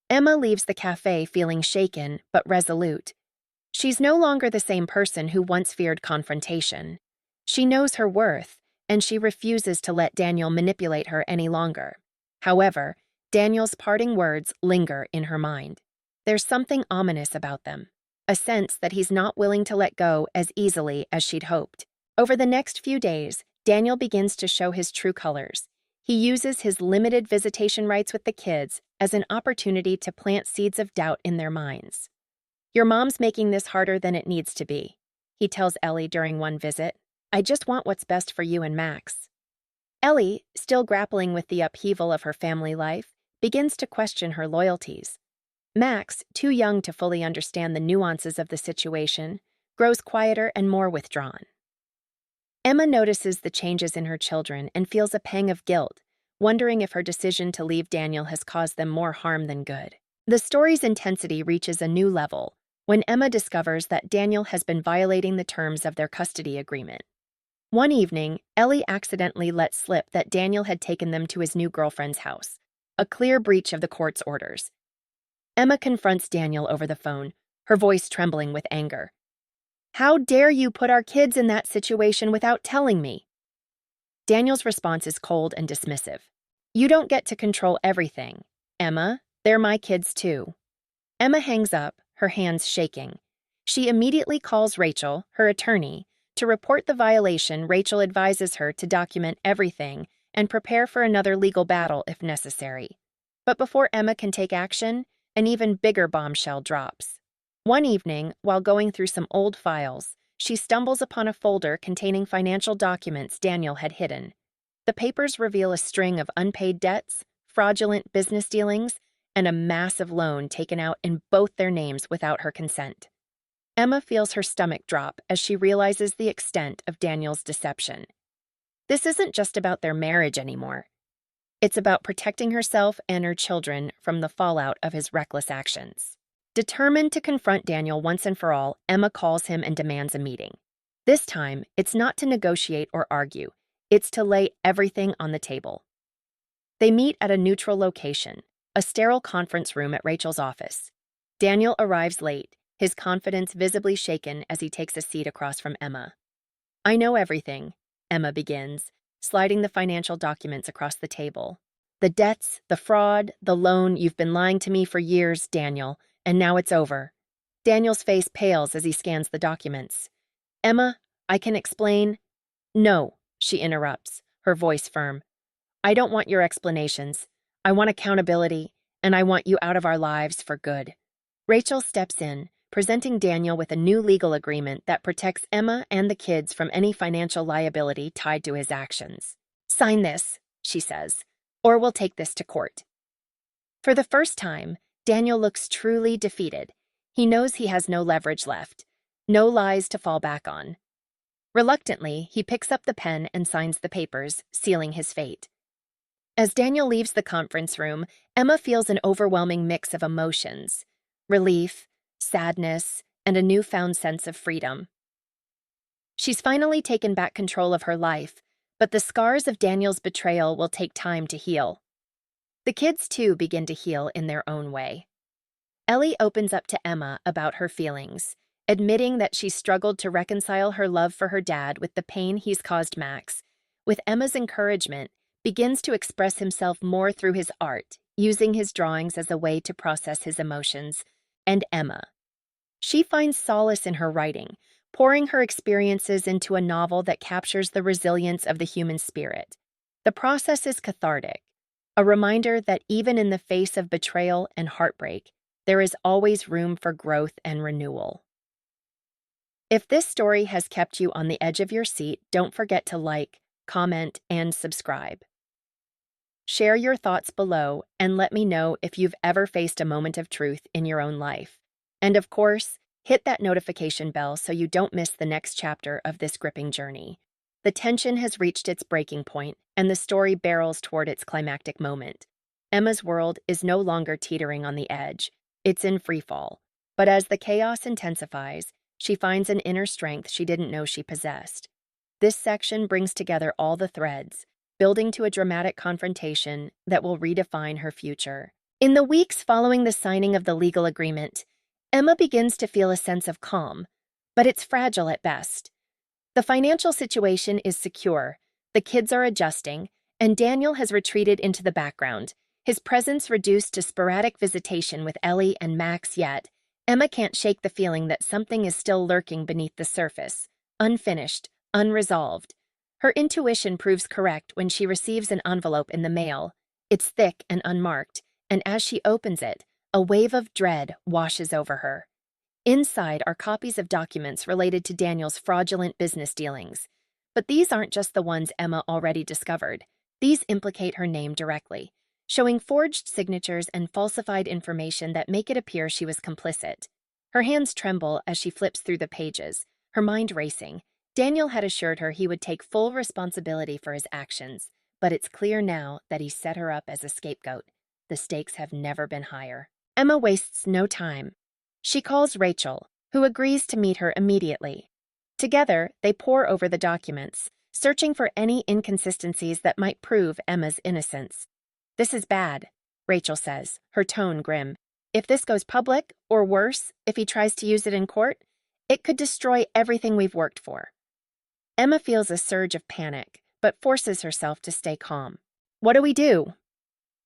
Emma leaves the cafe feeling shaken but resolute. She's no longer the same person who once feared confrontation. She knows her worth, and she refuses to let Daniel manipulate her any longer. However, Daniel's parting words linger in her mind. There's something ominous about them, a sense that he's not willing to let go as easily as she'd hoped. Over the next few days, Daniel begins to show his true colors. He uses his limited visitation rights with the kids as an opportunity to plant seeds of doubt in their minds. Your mom's making this harder than it needs to be, he tells Ellie during one visit. I just want what's best for you and Max. Ellie, still grappling with the upheaval of her family life, begins to question her loyalties. Max, too young to fully understand the nuances of the situation, grows quieter and more withdrawn. Emma notices the changes in her children and feels a pang of guilt, wondering if her decision to leave Daniel has caused them more harm than good. The story's intensity reaches a new level when Emma discovers that Daniel has been violating the terms of their custody agreement. One evening, Ellie accidentally let slip that Daniel had taken them to his new girlfriend's house, a clear breach of the court's orders. Emma confronts Daniel over the phone, her voice trembling with anger. How dare you put our kids in that situation without telling me? Daniel's response is cold and dismissive. You don't get to control everything, Emma. They're my kids too. Emma hangs up, her hands shaking. She immediately calls Rachel, her attorney, to report the violation. Rachel advises her to document everything and prepare for another legal battle if necessary. But before Emma can take action, an even bigger bombshell drops. One evening, while going through some old files, she stumbles upon a folder containing financial documents Daniel had hidden. The papers reveal a string of unpaid debts, fraudulent business dealings, and a massive loan taken out in both their names without her consent. Emma feels her stomach drop as she realizes the extent of Daniel's deception. This isn't just about their marriage anymore. It's about protecting herself and her children from the fallout of his reckless actions. Determined to confront Daniel once and for all, Emma calls him and demands a meeting. This time, it's not to negotiate or argue. It's to lay everything on the table. They meet at a neutral location, a sterile conference room at Rachel's office. Daniel arrives late, his confidence visibly shaken as he takes a seat across from Emma. I know everything, Emma begins, sliding the financial documents across the table. The debts, the fraud, the loan, you've been lying to me for years, Daniel, and now it's over. Daniel's face pales as he scans the documents. Emma, I can explain. No, she interrupts, her voice firm. I don't want your explanations. I want accountability, and I want you out of our lives for good. Rachel steps in, presenting Daniel with a new legal agreement that protects Emma and the kids from any financial liability tied to his actions. Sign this, she says, or we'll take this to court. For the first time, Daniel looks truly defeated. He knows he has no leverage left, no lies to fall back on. Reluctantly, he picks up the pen and signs the papers, sealing his fate. As Daniel leaves the conference room, Emma feels an overwhelming mix of emotions: relief, sadness, and a newfound sense of freedom. She's finally taken back control of her life, but the scars of Daniel's betrayal will take time to heal. The kids, too, begin to heal in their own way. Ellie opens up to Emma about her feelings, admitting that she struggled to reconcile her love for her dad with the pain he's caused Max. With Emma's encouragement, begins to express himself more through his art, using his drawings as a way to process his emotions, and Emma. She finds solace in her writing, pouring her experiences into a novel that captures the resilience of the human spirit. The process is cathartic, a reminder that even in the face of betrayal and heartbreak, there is always room for growth and renewal. If this story has kept you on the edge of your seat, don't forget to like, comment, and subscribe. Share your thoughts below and let me know if you've ever faced a moment of truth in your own life. And of course, hit that notification bell so you don't miss the next chapter of this gripping journey. The tension has reached its breaking point, and the story barrels toward its climactic moment. Emma's world is no longer teetering on the edge, it's in freefall. But as the chaos intensifies, she finds an inner strength she didn't know she possessed. This section brings together all the threads, building to a dramatic confrontation that will redefine her future. In the weeks following the signing of the legal agreement, Emma begins to feel a sense of calm, but it's fragile at best. The financial situation is secure, the kids are adjusting, and Daniel has retreated into the background, his presence reduced to sporadic visitation with Ellie and Max. Yet Emma can't shake the feeling that something is still lurking beneath the surface, unfinished, unresolved. Her intuition proves correct when she receives an envelope in the mail. It's thick and unmarked, and as she opens it, a wave of dread washes over her. Inside are copies of documents related to Daniel's fraudulent business dealings. But these aren't just the ones Emma already discovered. These implicate her name directly, showing forged signatures and falsified information that make it appear she was complicit. Her hands tremble as she flips through the pages, her mind racing. Daniel had assured her he would take full responsibility for his actions, but it's clear now that he set her up as a scapegoat. The stakes have never been higher. Emma wastes no time. She calls Rachel, who agrees to meet her immediately. Together, they pore over the documents, searching for any inconsistencies that might prove Emma's innocence. "This is bad," Rachel says, her tone grim. "If this goes public, or worse, if he tries to use it in court, it could destroy everything we've worked for." Emma feels a surge of panic, but forces herself to stay calm. "What do we do?"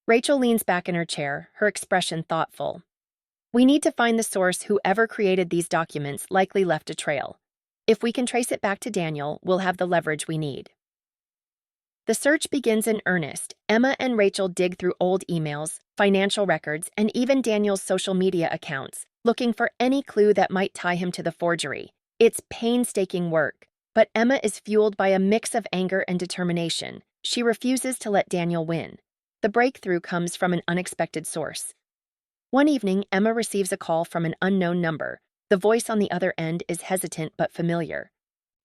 Rachel leans back in her chair, her expression thoughtful. "We need to find the source. Whoever created these documents likely left a trail. If we can trace it back to Daniel, we'll have the leverage we need." The search begins in earnest. Emma and Rachel dig through old emails, financial records, and even Daniel's social media accounts, looking for any clue that might tie him to the forgery. It's painstaking work, but Emma is fueled by a mix of anger and determination. She refuses to let Daniel win. The breakthrough comes from an unexpected source. One evening, Emma receives a call from an unknown number. The voice on the other end is hesitant but familiar.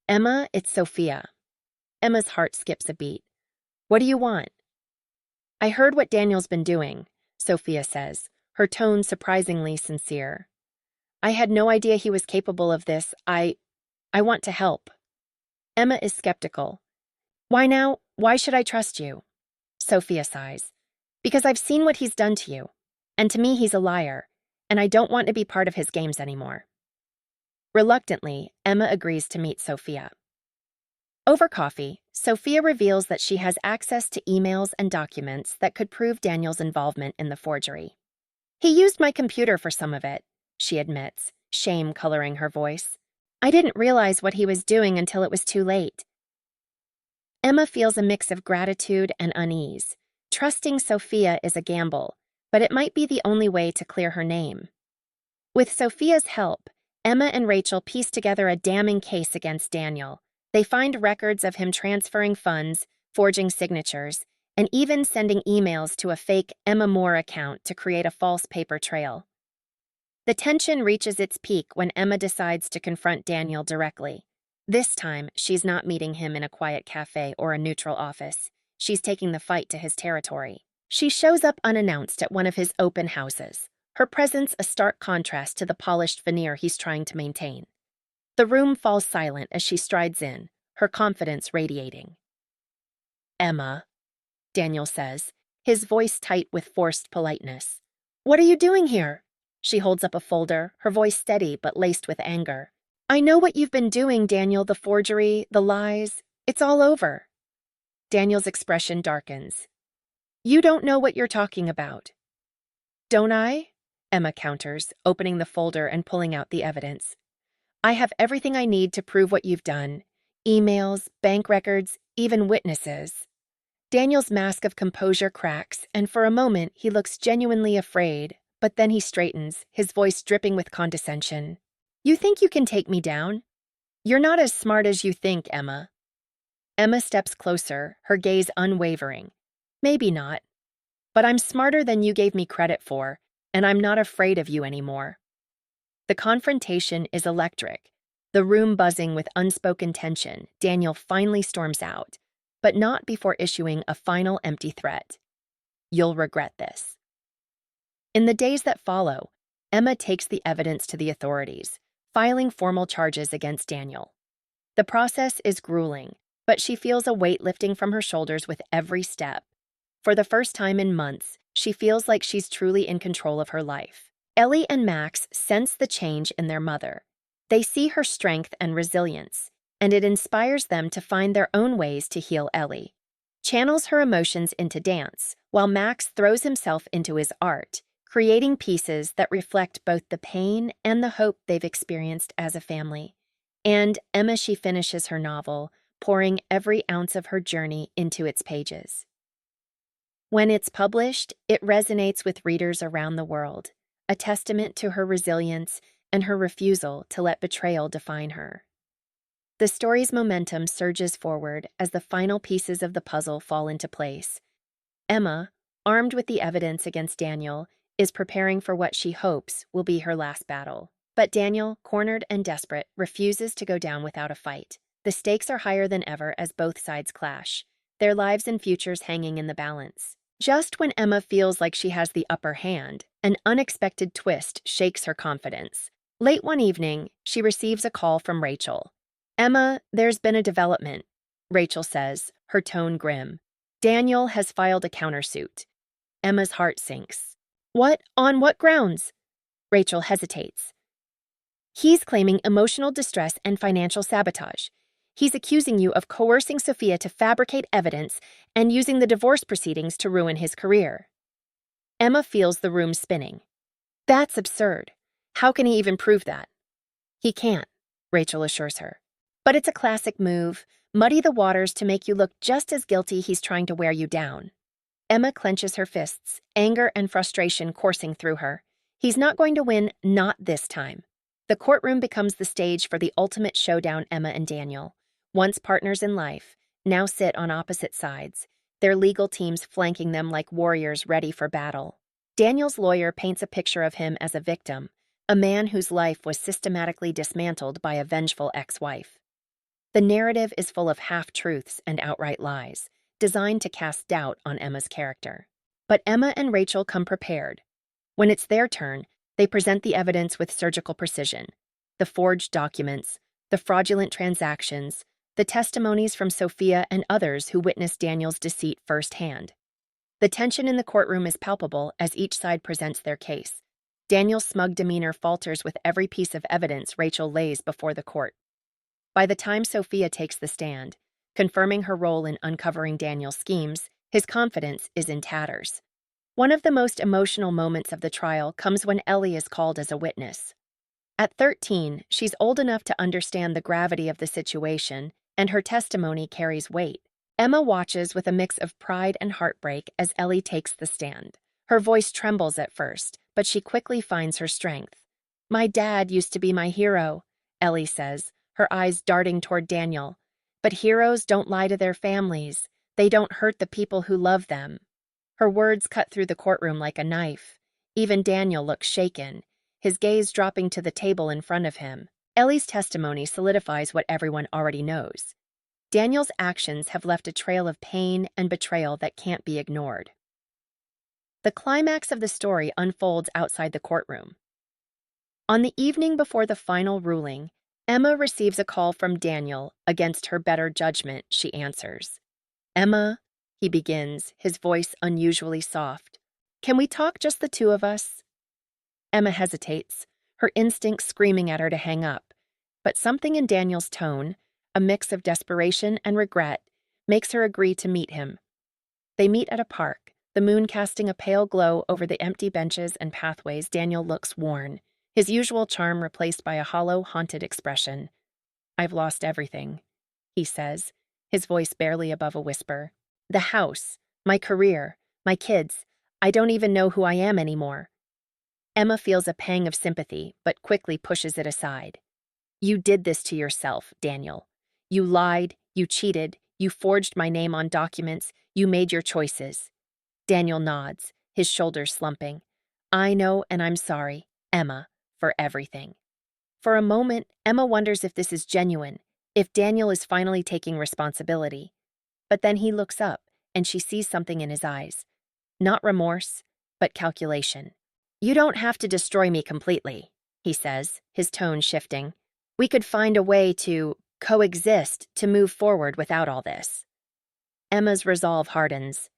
"Emma, it's Sophia." Emma's heart skips a beat. "What do you want?" "I heard what Daniel's been doing," Sophia says, her tone surprisingly sincere. "I had no idea he was capable of this. I want to help." Emma is skeptical. "Why now? Why should I trust you?" Sophia sighs. "Because I've seen what he's done to you. And to me, he's a liar, and I don't want to be part of his games anymore." Reluctantly, Emma agrees to meet Sophia. Over coffee, Sophia reveals that she has access to emails and documents that could prove Daniel's involvement in the forgery. "He used my computer for some of it," she admits, shame coloring her voice. "I didn't realize what he was doing until it was too late." Emma feels a mix of gratitude and unease. Trusting Sophia is a gamble, but it might be the only way to clear her name. With Sophia's help, Emma and Rachel piece together a damning case against Daniel. They find records of him transferring funds, forging signatures, and even sending emails to a fake Emma Moore account to create a false paper trail. The tension reaches its peak when Emma decides to confront Daniel directly. This time, she's not meeting him in a quiet cafe or a neutral office. She's taking the fight to his territory. She shows up unannounced at one of his open houses, her presence a stark contrast to the polished veneer he's trying to maintain. The room falls silent as she strides in, her confidence radiating. "Emma," Daniel says, his voice tight with forced politeness. "What are you doing here?" She holds up a folder, her voice steady but laced with anger. "I know what you've been doing, Daniel, the forgery, the lies. It's all over." Daniel's expression darkens. You don't know what you're talking about. Don't I? Emma counters, opening the folder and pulling out the evidence. I have everything I need to prove what you've done. Emails, bank records, even witnesses. Daniel's mask of composure cracks, and for a moment he looks genuinely afraid, but then he straightens, his voice dripping with condescension. You think you can take me down? You're not as smart as you think, Emma. Emma steps closer, her gaze unwavering. Maybe not. But I'm smarter than you gave me credit for, and I'm not afraid of you anymore. The confrontation is electric. The room buzzing with unspoken tension, Daniel finally storms out, but not before issuing a final empty threat. You'll regret this. In the days that follow, Emma takes the evidence to the authorities, filing formal charges against Daniel. The process is grueling, but she feels a weight lifting from her shoulders with every step. For the first time in months, she feels like she's truly in control of her life. Ellie and Max sense the change in their mother. They see her strength and resilience, and it inspires them to find their own ways to heal Ellie. Channels her emotions into dance, while Max throws himself into his art, creating pieces that reflect both the pain and the hope they've experienced as a family. And Emma, she finishes her novel, pouring every ounce of her journey into its pages. When it's published, it resonates with readers around the world, a testament to her resilience and her refusal to let betrayal define her. The story's momentum surges forward as the final pieces of the puzzle fall into place. Emma, armed with the evidence against Daniel, is preparing for what she hopes will be her last battle. But Daniel, cornered and desperate, refuses to go down without a fight. The stakes are higher than ever as both sides clash, their lives and futures hanging in the balance. Just when Emma feels like she has the upper hand, an unexpected twist shakes her confidence. Late one evening, she receives a call from Rachel. Emma, there's been a development, Rachel says, her tone grim. Daniel has filed a countersuit. Emma's heart sinks. What? On what grounds? Rachel hesitates. He's claiming emotional distress and financial sabotage. He's accusing you of coercing Sophia to fabricate evidence and using the divorce proceedings to ruin his career. Emma feels the room spinning. That's absurd. How can he even prove that? He can't, Rachel assures her. But it's a classic move. Muddy the waters to make you look just as guilty he's trying to wear you down. Emma clenches her fists, anger and frustration coursing through her. He's not going to win, not this time. The courtroom becomes the stage for the ultimate showdown. Emma and Daniel, once partners in life, now sit on opposite sides, their legal teams flanking them like warriors ready for battle. Daniel's lawyer paints a picture of him as a victim, a man whose life was systematically dismantled by a vengeful ex-wife. The narrative is full of half-truths and outright lies, designed to cast doubt on Emma's character. But Emma and Rachel come prepared. When it's their turn, they present the evidence with surgical precision. The forged documents, the fraudulent transactions, the testimonies from Sophia and others who witnessed Daniel's deceit firsthand. The tension in the courtroom is palpable as each side presents their case. Daniel's smug demeanor falters with every piece of evidence Rachel lays before the court. By the time Sophia takes the stand, confirming her role in uncovering Daniel's schemes, his confidence is in tatters. One of the most emotional moments of the trial comes when Ellie is called as a witness. At 13, she's old enough to understand the gravity of the situation, and her testimony carries weight. Emma watches with a mix of pride and heartbreak as Ellie takes the stand. Her voice trembles at first, but she quickly finds her strength. My dad used to be my hero, Ellie says, her eyes darting toward Daniel. But heroes don't lie to their families. They don't hurt the people who love them. Her words cut through the courtroom like a knife. Even Daniel looks shaken, his gaze dropping to the table in front of him. Ellie's testimony solidifies what everyone already knows. Daniel's actions have left a trail of pain and betrayal that can't be ignored. The climax of the story unfolds outside the courtroom. On the evening before the final ruling, Emma receives a call from Daniel. Against her better judgment, she answers. Emma, he begins, his voice unusually soft. Can we talk, just the two of us? Emma hesitates, her instincts screaming at her to hang up. But something in Daniel's tone, a mix of desperation and regret, makes her agree to meet him. They meet at a park, The moon casting a pale glow over the empty benches and pathways, Daniel looks worn, his usual charm replaced by a hollow, haunted expression. "I've lost everything," he says, his voice barely above a whisper. "The house, my career, my kids. I don't even know who I am anymore." Emma feels a pang of sympathy, but quickly pushes it aside. "You did this to yourself, Daniel. You lied, you cheated, you forged my name on documents, you made your choices." Daniel nods, his shoulders slumping. "I know, and I'm sorry, Emma, for everything." For a moment, Emma wonders if this is genuine, if Daniel is finally taking responsibility. But then he looks up, and she sees something in his eyes. Not remorse, but calculation. "You don't have to destroy me completely," he says, his tone shifting. "We could find a way to coexist, to move forward without all this." Emma's resolve hardens.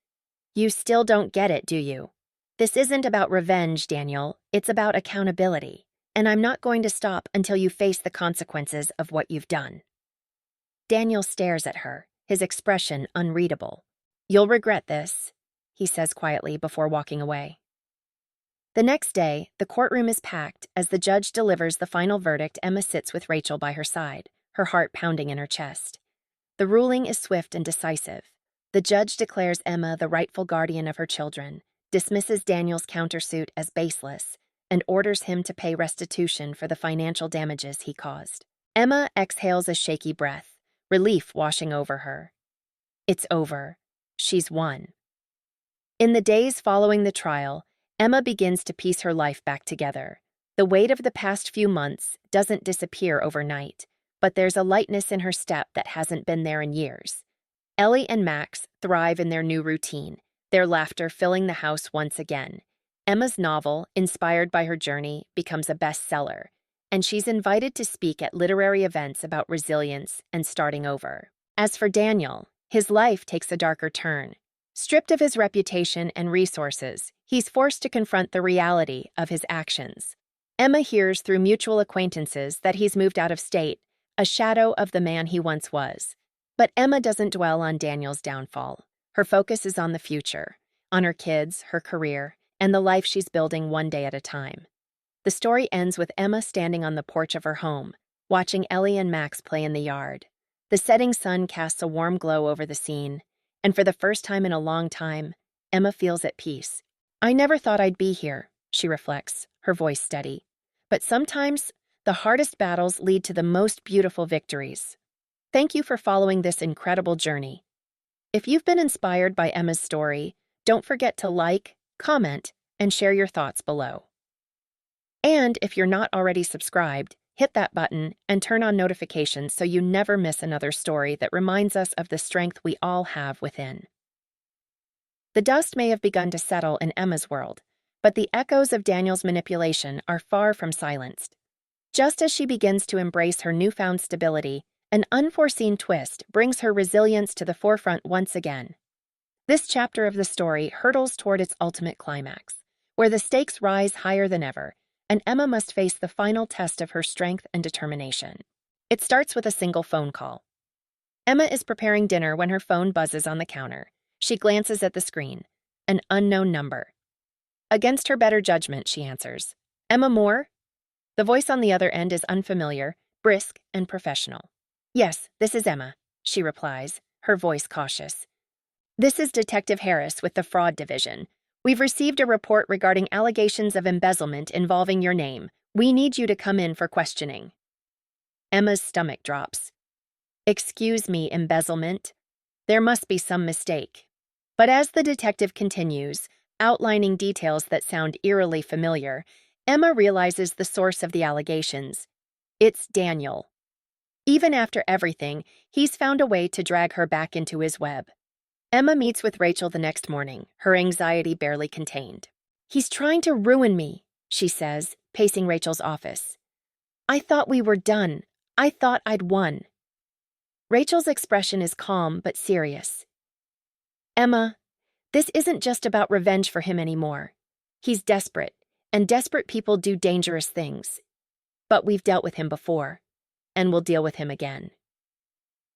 "You still don't get it, do you? This isn't about revenge, Daniel. It's about accountability. And I'm not going to stop until you face the consequences of what you've done." Daniel stares at her, his expression unreadable. "You'll regret this," he says quietly before walking away. The next day, the courtroom is packed. As the judge delivers the final verdict, Emma sits with Rachel by her side, her heart pounding in her chest. The ruling is swift and decisive. The judge declares Emma the rightful guardian of her children, dismisses Daniel's countersuit as baseless, and orders him to pay restitution for the financial damages he caused. Emma exhales a shaky breath, relief washing over her. It's over. She's won. In the days following the trial, Emma begins to piece her life back together. The weight of the past few months doesn't disappear overnight, but there's a lightness in her step that hasn't been there in years. Ellie and Max thrive in their new routine, their laughter filling the house once again. Emma's novel, inspired by her journey, becomes a bestseller, and she's invited to speak at literary events about resilience and starting over. As for Daniel, his life takes a darker turn. Stripped of his reputation and resources, he's forced to confront the reality of his actions. Emma hears through mutual acquaintances that he's moved out of state, a shadow of the man he once was. But Emma doesn't dwell on Daniel's downfall. Her focus is on the future, on her kids, her career, and the life she's building one day at a time. The story ends with Emma standing on the porch of her home, watching Ellie and Max play in the yard. The setting sun casts a warm glow over the scene, and for the first time in a long time, Emma feels at peace. "I never thought I'd be here," she reflects, her voice steady. "But sometimes, the hardest battles lead to the most beautiful victories." Thank you for following this incredible journey. If you've been inspired by Emma's story, don't forget to like, comment, and share your thoughts below. And if you're not already subscribed, hit that button and turn on notifications so you never miss another story that reminds us of the strength we all have within. The dust may have begun to settle in Emma's world, but the echoes of Daniel's manipulation are far from silenced. Just as she begins to embrace her newfound stability, an unforeseen twist brings her resilience to the forefront once again. This chapter of the story hurtles toward its ultimate climax, where the stakes rise higher than ever, and Emma must face the final test of her strength and determination. It starts with a single phone call. Emma is preparing dinner when her phone buzzes on the counter. She glances at the screen. An unknown number. Against her better judgment, she answers. "Emma Moore?" The voice on the other end is unfamiliar, brisk, and professional. "Yes, this is Emma," she replies, her voice cautious. "This is Detective Harris with the Fraud Division. We've received a report regarding allegations of embezzlement involving your name. We need you to come in for questioning." Emma's stomach drops. "Excuse me, embezzlement? There must be some mistake." But as the detective continues, outlining details that sound eerily familiar, Emma realizes the source of the allegations. It's Daniel. Even after everything, he's found a way to drag her back into his web. Emma meets with Rachel the next morning, her anxiety barely contained. "He's trying to ruin me," she says, pacing Rachel's office. "I thought we were done. I thought I'd won." Rachel's expression is calm but serious. "Emma, this isn't just about revenge for him anymore. He's desperate, and desperate people do dangerous things. But we've dealt with him before, and we'll deal with him again."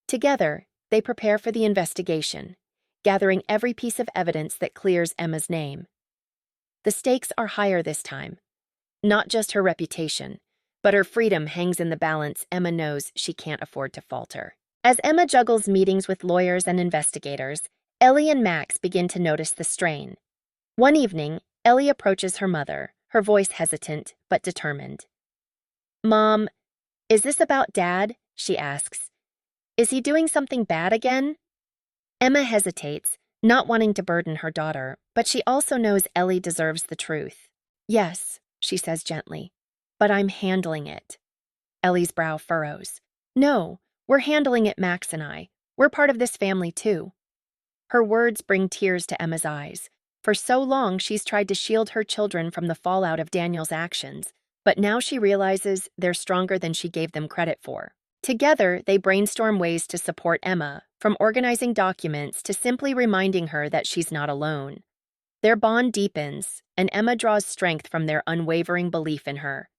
Together, they prepare for the investigation. gathering every piece of evidence that clears Emma's name. The stakes are higher this time. Not just her reputation, but her freedom hangs in the balance. Emma knows she can't afford to falter. As Emma juggles meetings with lawyers and investigators, Ellie and Max begin to notice the strain. One evening, Ellie approaches her mother, her voice hesitant but determined. "Mom, is this about Dad?" she asks. "Is he doing something bad again?" Emma hesitates, not wanting to burden her daughter, but she also knows Ellie deserves the truth. "Yes," she says gently, "but I'm handling it." Ellie's brow furrows. "No, we're handling it, Max and I. We're part of this family too." Her words bring tears to Emma's eyes. For so long, she's tried to shield her children from the fallout of Daniel's actions, but now she realizes they're stronger than she gave them credit for. Together, they brainstorm ways to support Emma, from organizing documents to simply reminding her that she's not alone. Their bond deepens, and Emma draws strength from their unwavering belief in her.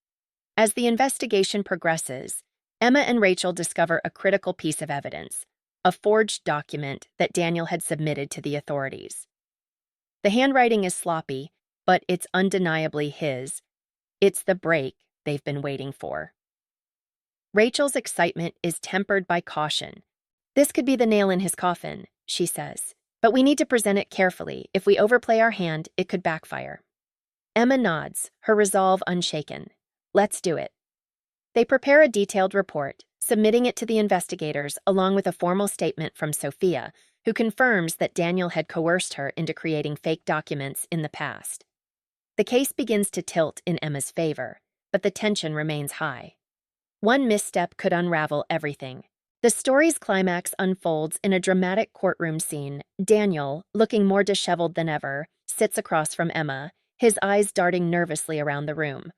As the investigation progresses, Emma and Rachel discover a critical piece of evidence, a forged document that Daniel had submitted to the authorities. The handwriting is sloppy, but it's undeniably his. It's the break they've been waiting for. Rachel's excitement is tempered by caution. "This could be the nail in his coffin," she says, "but we need to present it carefully. If we overplay our hand, it could backfire." Emma nods, her resolve unshaken. "Let's do it." They prepare a detailed report, submitting it to the investigators along with a formal statement from Sophia, who confirms that Daniel had coerced her into creating fake documents in the past. The case begins to tilt in Emma's favor, but the tension remains high. One misstep could unravel everything. The story's climax unfolds in a dramatic courtroom scene. Daniel, looking more disheveled than ever, sits across from Emma, his eyes darting nervously around the room.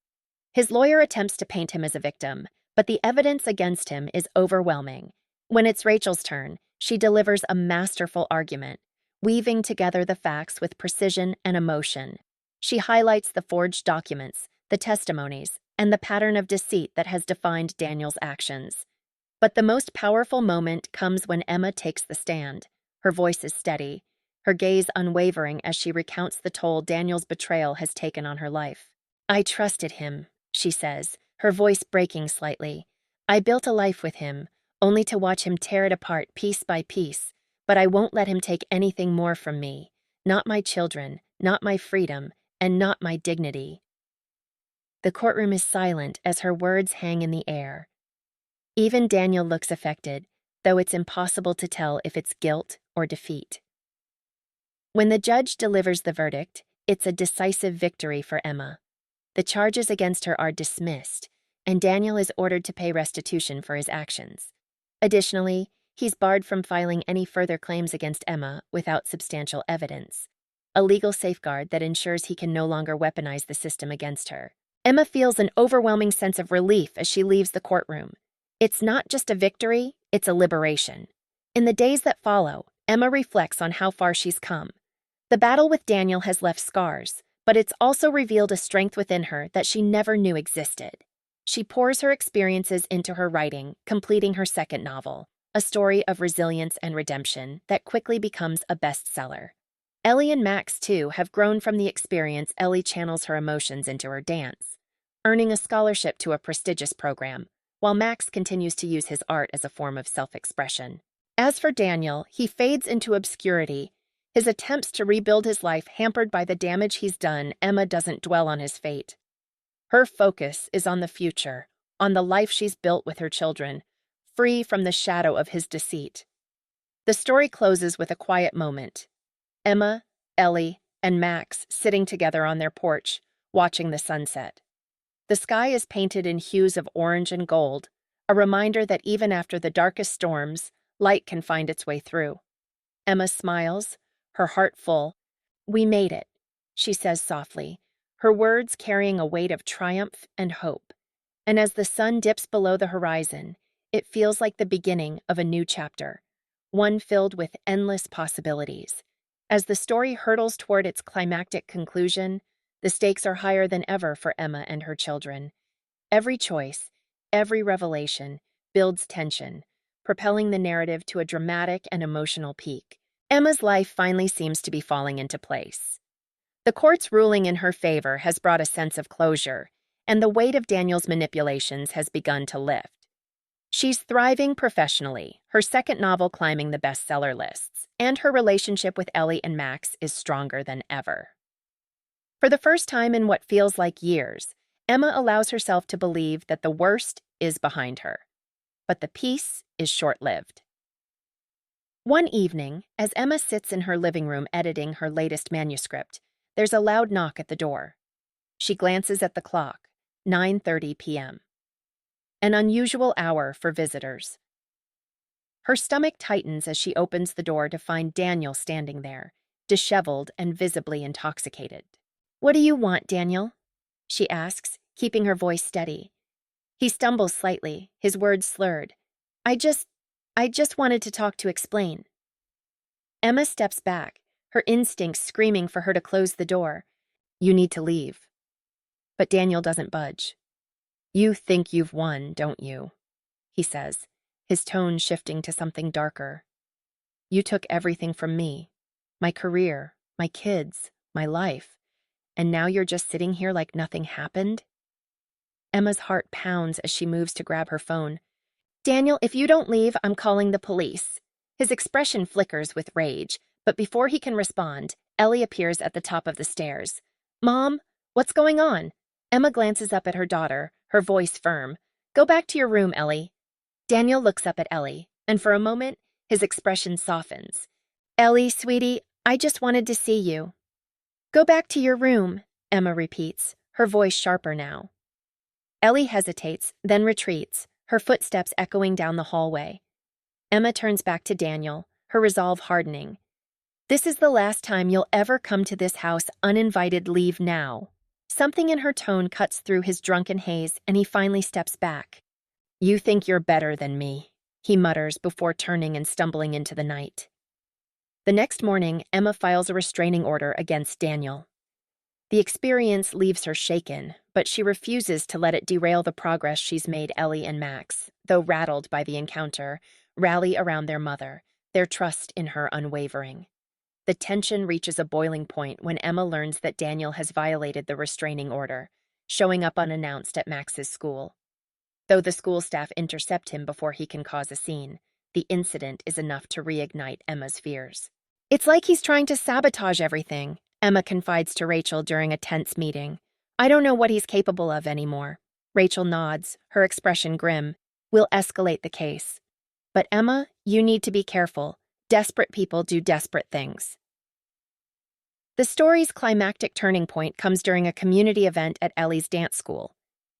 His lawyer attempts to paint him as a victim, but the evidence against him is overwhelming. When it's Rachel's turn, she delivers a masterful argument, weaving together the facts with precision and emotion. She highlights the forged documents, the testimonies, and the pattern of deceit that has defined Daniel's actions. But the most powerful moment comes when Emma takes the stand. Her voice is steady, her gaze unwavering as she recounts the toll Daniel's betrayal has taken on her life. "I trusted him," she says, her voice breaking slightly. "I built a life with him, only to watch him tear it apart piece by piece. But I won't let him take anything more from me. Not my children, not my freedom, and not my dignity." The courtroom is silent as her words hang in the air. Even Daniel looks affected, though it's impossible to tell if it's guilt or defeat. When the judge delivers the verdict, it's a decisive victory for Emma. The charges against her are dismissed, and Daniel is ordered to pay restitution for his actions. Additionally, he's barred from filing any further claims against Emma without substantial evidence, a legal safeguard that ensures he can no longer weaponize the system against her. Emma feels an overwhelming sense of relief as she leaves the courtroom. It's not just a victory, it's a liberation. In the days that follow, Emma reflects on how far she's come. The battle with Daniel has left scars, but it's also revealed a strength within her that she never knew existed. She pours her experiences into her writing, completing her second novel, a story of resilience and redemption that quickly becomes a bestseller. Ellie and Max, too, have grown from the experience. Ellie channels her emotions into her dance, earning a scholarship to a prestigious program, while Max continues to use his art as a form of self-expression. As for Daniel, he fades into obscurity, his attempts to rebuild his life hampered by the damage he's done. Emma doesn't dwell on his fate. Her focus is on the future, on the life she's built with her children, free from the shadow of his deceit. The story closes with a quiet moment. Emma, Ellie, and Max sitting together on their porch, watching the sunset. The sky is painted in hues of orange and gold, a reminder that even after the darkest storms, light can find its way through. Emma smiles, her heart full. "We made it," she says softly, her words carrying a weight of triumph and hope. And as the sun dips below the horizon, it feels like the beginning of a new chapter, one filled with endless possibilities. As the story hurtles toward its climactic conclusion, the stakes are higher than ever for Emma and her children. Every choice, every revelation, builds tension, propelling the narrative to a dramatic and emotional peak. Emma's life finally seems to be falling into place. The court's ruling in her favor has brought a sense of closure, and the weight of Daniel's manipulations has begun to lift. She's thriving professionally, her second novel climbing the bestseller lists, and her relationship with Ellie and Max is stronger than ever. For the first time in what feels like years, Emma allows herself to believe that the worst is behind her. But the peace is short-lived. One evening, as Emma sits in her living room editing her latest manuscript, there's a loud knock at the door. She glances at the clock, 9:30 p.m. An unusual hour for visitors. Her stomach tightens as she opens the door to find Daniel standing there, disheveled and visibly intoxicated. "What do you want, Daniel?" she asks, keeping her voice steady. He stumbles slightly, his words slurred. I just wanted to talk to explain." Emma steps back, her instincts screaming for her to close the door. "You need to leave." But Daniel doesn't budge. "You think you've won, don't you?" he says, his tone shifting to something darker. "You took everything from me, my career, my kids, my life, and now you're just sitting here like nothing happened?" Emma's heart pounds as she moves to grab her phone. "Daniel, if you don't leave, I'm calling the police." His expression flickers with rage, but before he can respond, Ellie appears at the top of the stairs. "Mom, what's going on?" Emma glances up at her daughter, her voice firm. "Go back to your room, Ellie." Daniel looks up at Ellie, and for a moment, his expression softens. "Ellie, sweetie, I just wanted to see you." "Go back to your room," Emma repeats, her voice sharper now. Ellie hesitates, then retreats, her footsteps echoing down the hallway. Emma turns back to Daniel, her resolve hardening. "This is the last time you'll ever come to this house uninvited. Leave now." Something in her tone cuts through his drunken haze, and he finally steps back. "You think you're better than me," he mutters before turning and stumbling into the night. The next morning, Emma files a restraining order against Daniel. The experience leaves her shaken, but she refuses to let it derail the progress she's made. Ellie and Max, though rattled by the encounter, rally around their mother, their trust in her unwavering. The tension reaches a boiling point when Emma learns that Daniel has violated the restraining order, showing up unannounced at Max's school. Though the school staff intercept him before he can cause a scene, the incident is enough to reignite Emma's fears. "It's like he's trying to sabotage everything," Emma confides to Rachel during a tense meeting. "I don't know what he's capable of anymore." Rachel nods, her expression grim. "We'll escalate the case." "But Emma, you need to be careful. Desperate people do desperate things." The story's climactic turning point comes during a community event at Ellie's dance school.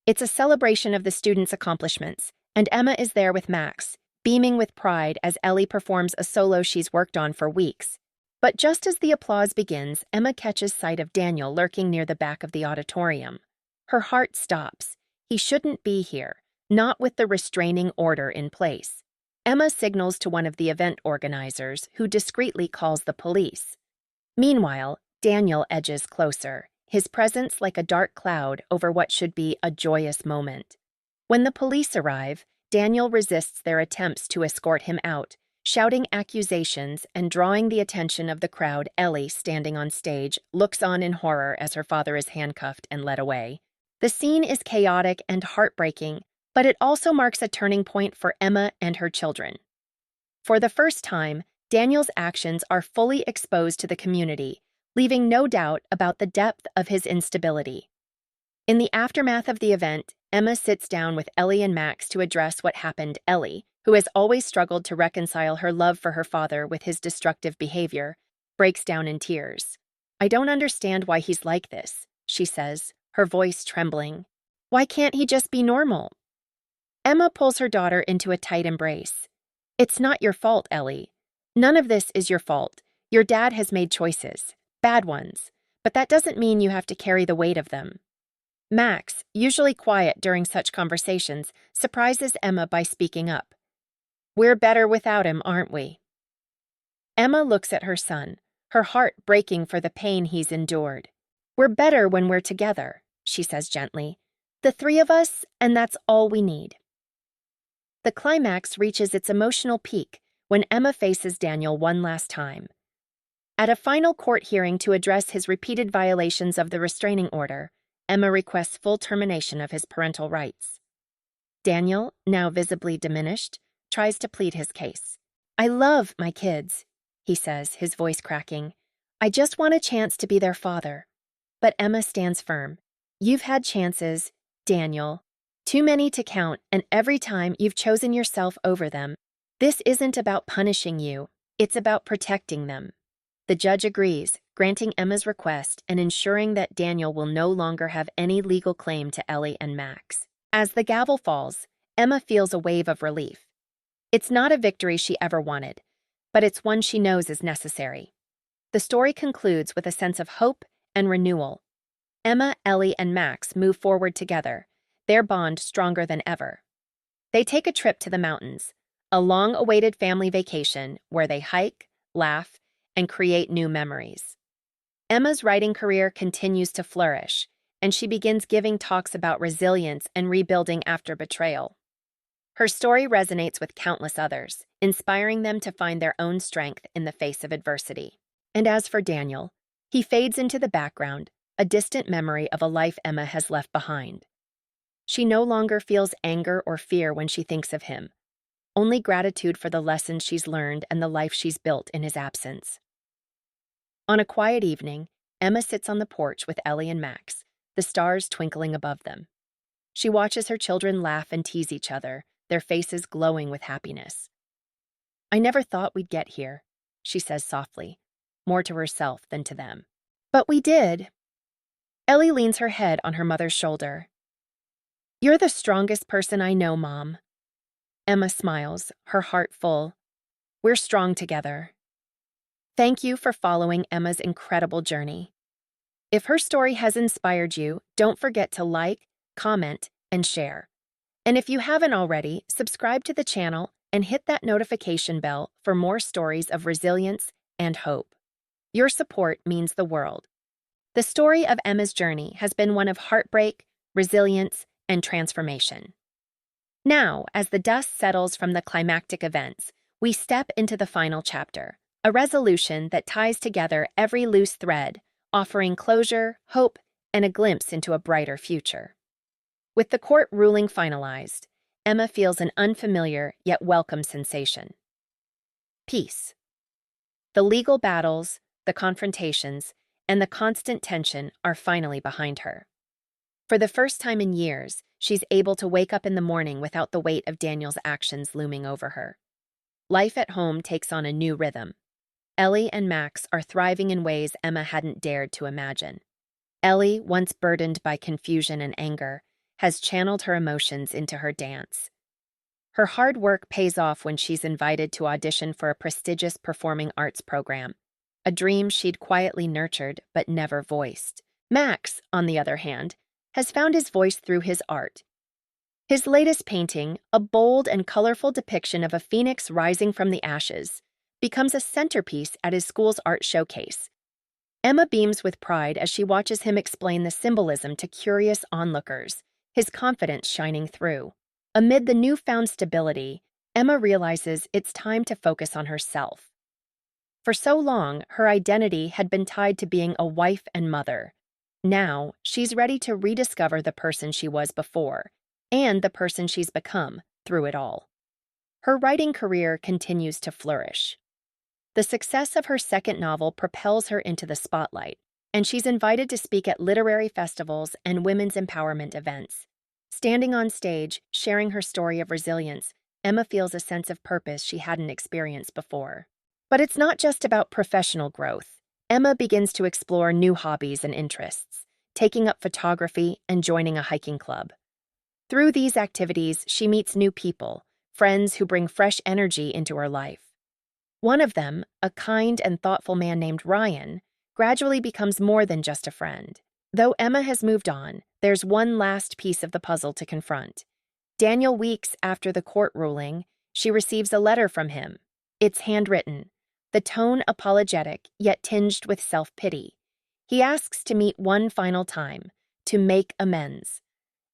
It's a celebration of the students' accomplishments, and Emma is there with Max, beaming with pride as Ellie performs a solo she's worked on for weeks. But just as the applause begins, Emma catches sight of Daniel lurking near the back of the auditorium. Her heart stops. He shouldn't be here, not with the restraining order in place. Emma signals to one of the event organizers, who discreetly calls the police. Meanwhile, Daniel edges closer, his presence like a dark cloud over what should be a joyous moment. When the police arrive, Daniel resists their attempts to escort him out, shouting accusations and drawing the attention of the crowd. Ellie, standing on stage, looks on in horror as her father is handcuffed and led away. The scene is chaotic and heartbreaking, but it also marks a turning point for Emma and her children. For the first time, Daniel's actions are fully exposed to the community, leaving no doubt about the depth of his instability. In the aftermath of the event, Emma sits down with Ellie and Max to address what happened. Ellie, who has always struggled to reconcile her love for her father with his destructive behavior, breaks down in tears. "I don't understand why he's like this," she says, her voice trembling. "Why can't he just be normal?" Emma pulls her daughter into a tight embrace. "It's not your fault, Ellie. None of this is your fault. Your dad has made choices, bad ones, but that doesn't mean you have to carry the weight of them." Max, usually quiet during such conversations, surprises Emma by speaking up. "We're better without him, aren't we?" Emma looks at her son, her heart breaking for the pain he's endured. "We're better when we're together," she says gently. "The three of us, and that's all we need." The climax reaches its emotional peak when Emma faces Daniel one last time. At a final court hearing to address his repeated violations of the restraining order, Emma requests full termination of his parental rights. Daniel, now visibly diminished, tries to plead his case. "I love my kids," he says, his voice cracking. "I just want a chance to be their father." But Emma stands firm. "You've had chances, Daniel. Too many to count, and every time you've chosen yourself over them. This isn't about punishing you, it's about protecting them." The judge agrees, granting Emma's request and ensuring that Daniel will no longer have any legal claim to Ellie and Max. As the gavel falls, Emma feels a wave of relief. It's not a victory she ever wanted, but it's one she knows is necessary. The story concludes with a sense of hope and renewal. Emma, Ellie, and Max move forward together, their bond stronger than ever. They take a trip to the mountains, a long-awaited family vacation where they hike, laugh, and create new memories. Emma's writing career continues to flourish, and she begins giving talks about resilience and rebuilding after betrayal. Her story resonates with countless others, inspiring them to find their own strength in the face of adversity. And as for Daniel, he fades into the background, a distant memory of a life Emma has left behind. She no longer feels anger or fear when she thinks of him, only gratitude for the lessons she's learned and the life she's built in his absence. On a quiet evening, Emma sits on the porch with Ellie and Max, the stars twinkling above them. She watches her children laugh and tease each other, their faces glowing with happiness. "I never thought we'd get here," she says softly, more to herself than to them. "But we did." Ellie leans her head on her mother's shoulder. "You're the strongest person I know, Mom." Emma smiles, her heart full. "We're strong together." Thank you for following Emma's incredible journey. If her story has inspired you, don't forget to like, comment, and share. And if you haven't already, subscribe to the channel and hit that notification bell for more stories of resilience and hope. Your support means the world. The story of Emma's journey has been one of heartbreak, resilience, and transformation. Now, as the dust settles from the climactic events, we step into the final chapter, a resolution that ties together every loose thread, offering closure, hope, and a glimpse into a brighter future. With the court ruling finalized, Emma feels an unfamiliar yet welcome sensation. Peace. The legal battles, the confrontations, and the constant tension are finally behind her. For the first time in years, she's able to wake up in the morning without the weight of Daniel's actions looming over her. Life at home takes on a new rhythm. Ellie and Max are thriving in ways Emma hadn't dared to imagine. Ellie, once burdened by confusion and anger, has channeled her emotions into her dance. Her hard work pays off when she's invited to audition for a prestigious performing arts program, a dream she'd quietly nurtured but never voiced. Max, on the other hand, has found his voice through his art. His latest painting, a bold and colorful depiction of a phoenix rising from the ashes, becomes a centerpiece at his school's art showcase. Emma beams with pride as she watches him explain the symbolism to curious onlookers, his confidence shining through. Amid the newfound stability, Emma realizes it's time to focus on herself. For so long, her identity had been tied to being a wife and mother. Now, she's ready to rediscover the person she was before, and the person she's become through it all. Her writing career continues to flourish. The success of her second novel propels her into the spotlight, and she's invited to speak at literary festivals and women's empowerment events. Standing on stage, sharing her story of resilience, Emma feels a sense of purpose she hadn't experienced before. But it's not just about professional growth. Emma begins to explore new hobbies and interests, taking up photography and joining a hiking club. Through these activities, she meets new people, friends who bring fresh energy into her life. One of them, a kind and thoughtful man named Ryan, gradually becomes more than just a friend. Though Emma has moved on, there's one last piece of the puzzle to confront. Daniel, weeks after the court ruling, she receives a letter from him. It's handwritten, the tone apologetic yet tinged with self-pity. He asks to meet one final time, to make amends.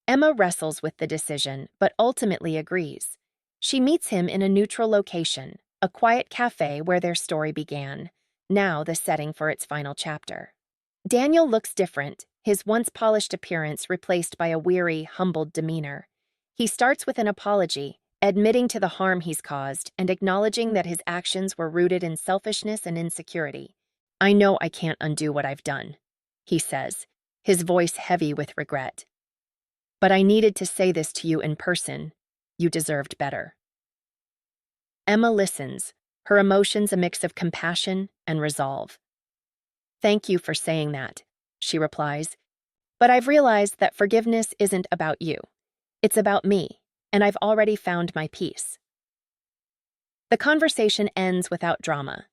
Emma wrestles with the decision, but ultimately agrees. She meets him in a neutral location, a quiet cafe where their story began. now the setting for its final chapter. Daniel looks different, his once polished appearance replaced by a weary, humbled demeanor. He starts with an apology, admitting to the harm he's caused and acknowledging that his actions were rooted in selfishness and insecurity. "I know I can't undo what I've done," he says, his voice heavy with regret. "But I needed to say this to you in person. You deserved better." Emma listens, her emotions a mix of compassion and resolve. "Thank you for saying that," she replies. "But I've realized that forgiveness isn't about you. It's about me, and I've already found my peace." The conversation ends without drama,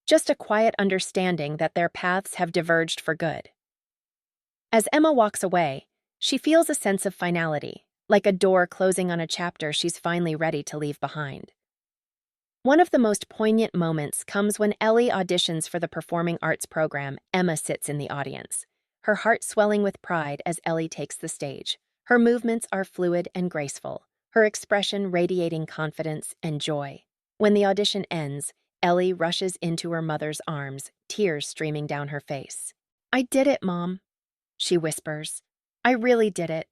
just a quiet understanding that their paths have diverged for good. As Emma walks away, she feels a sense of finality, like a door closing on a chapter she's finally ready to leave behind. One of the most poignant moments comes when Ellie auditions for the performing arts program. Emma sits in the audience, her heart swelling with pride as Ellie takes the stage. Her movements are fluid and graceful, her expression radiating confidence and joy. When the audition ends, Ellie rushes into her mother's arms, tears streaming down her face. "I did it, Mom," she whispers. "I really did it."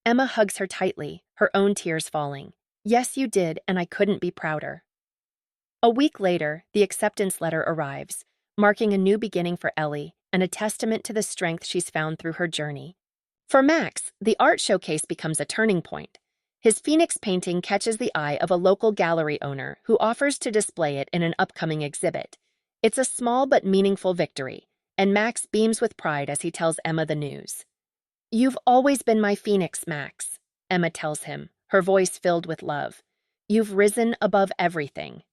Emma hugs her tightly, her own tears falling. "Yes, you did, and I couldn't be prouder." A week later, the acceptance letter arrives, marking a new beginning for Ellie and a testament to the strength she's found through her journey. For Max, the art showcase becomes a turning point. His Phoenix painting catches the eye of a local gallery owner who offers to display it in an upcoming exhibit. It's a small but meaningful victory, and Max beams with pride as he tells Emma the news. "You've always been my Phoenix, Max," Emma tells him, her voice filled with love. "You've risen above everything."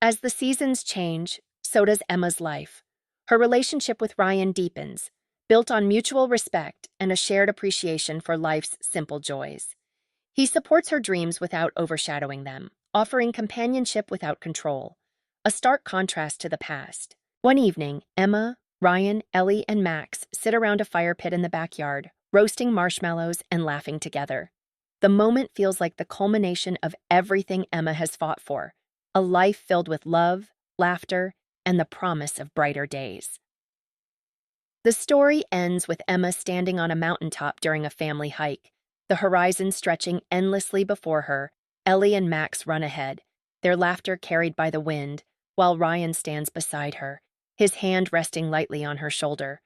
As the seasons change, so does Emma's life. Her relationship with Ryan deepens, built on mutual respect and a shared appreciation for life's simple joys. He supports her dreams without overshadowing them, offering companionship without control, a stark contrast to the past. One evening, Emma, Ryan, Ellie, and Max sit around a fire pit in the backyard, roasting marshmallows and laughing together. The moment feels like the culmination of everything Emma has fought for, a life filled with love, laughter, and the promise of brighter days. The story ends with Emma standing on a mountaintop during a family hike, the horizon stretching endlessly before her. Ellie and Max run ahead, their laughter carried by the wind, while Ryan stands beside her, his hand resting lightly on her shoulder.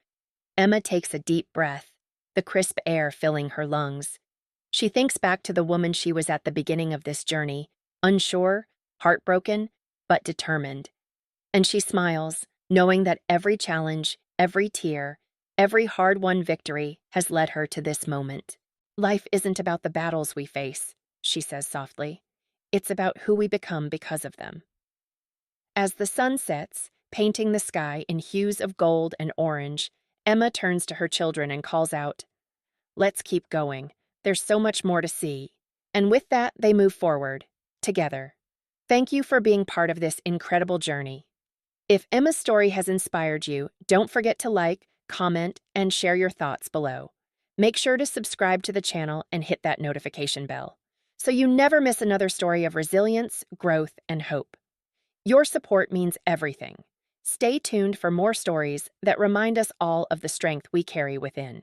Emma takes a deep breath, the crisp air filling her lungs. She thinks back to the woman she was at the beginning of this journey, unsure, heartbroken, but determined. And she smiles, knowing that every challenge, every tear, every hard-won victory has led her to this moment. "Life isn't about the battles we face," she says softly. "It's about who we become because of them." As the sun sets, painting the sky in hues of gold and orange, Emma turns to her children and calls out, "Let's keep going. There's so much more to see." And with that, they move forward, together. Thank you for being part of this incredible journey. If Emma's story has inspired you, don't forget to like, comment, and share your thoughts below. Make sure to subscribe to the channel and hit that notification bell, so you never miss another story of resilience, growth, and hope. Your support means everything. Stay tuned for more stories that remind us all of the strength we carry within.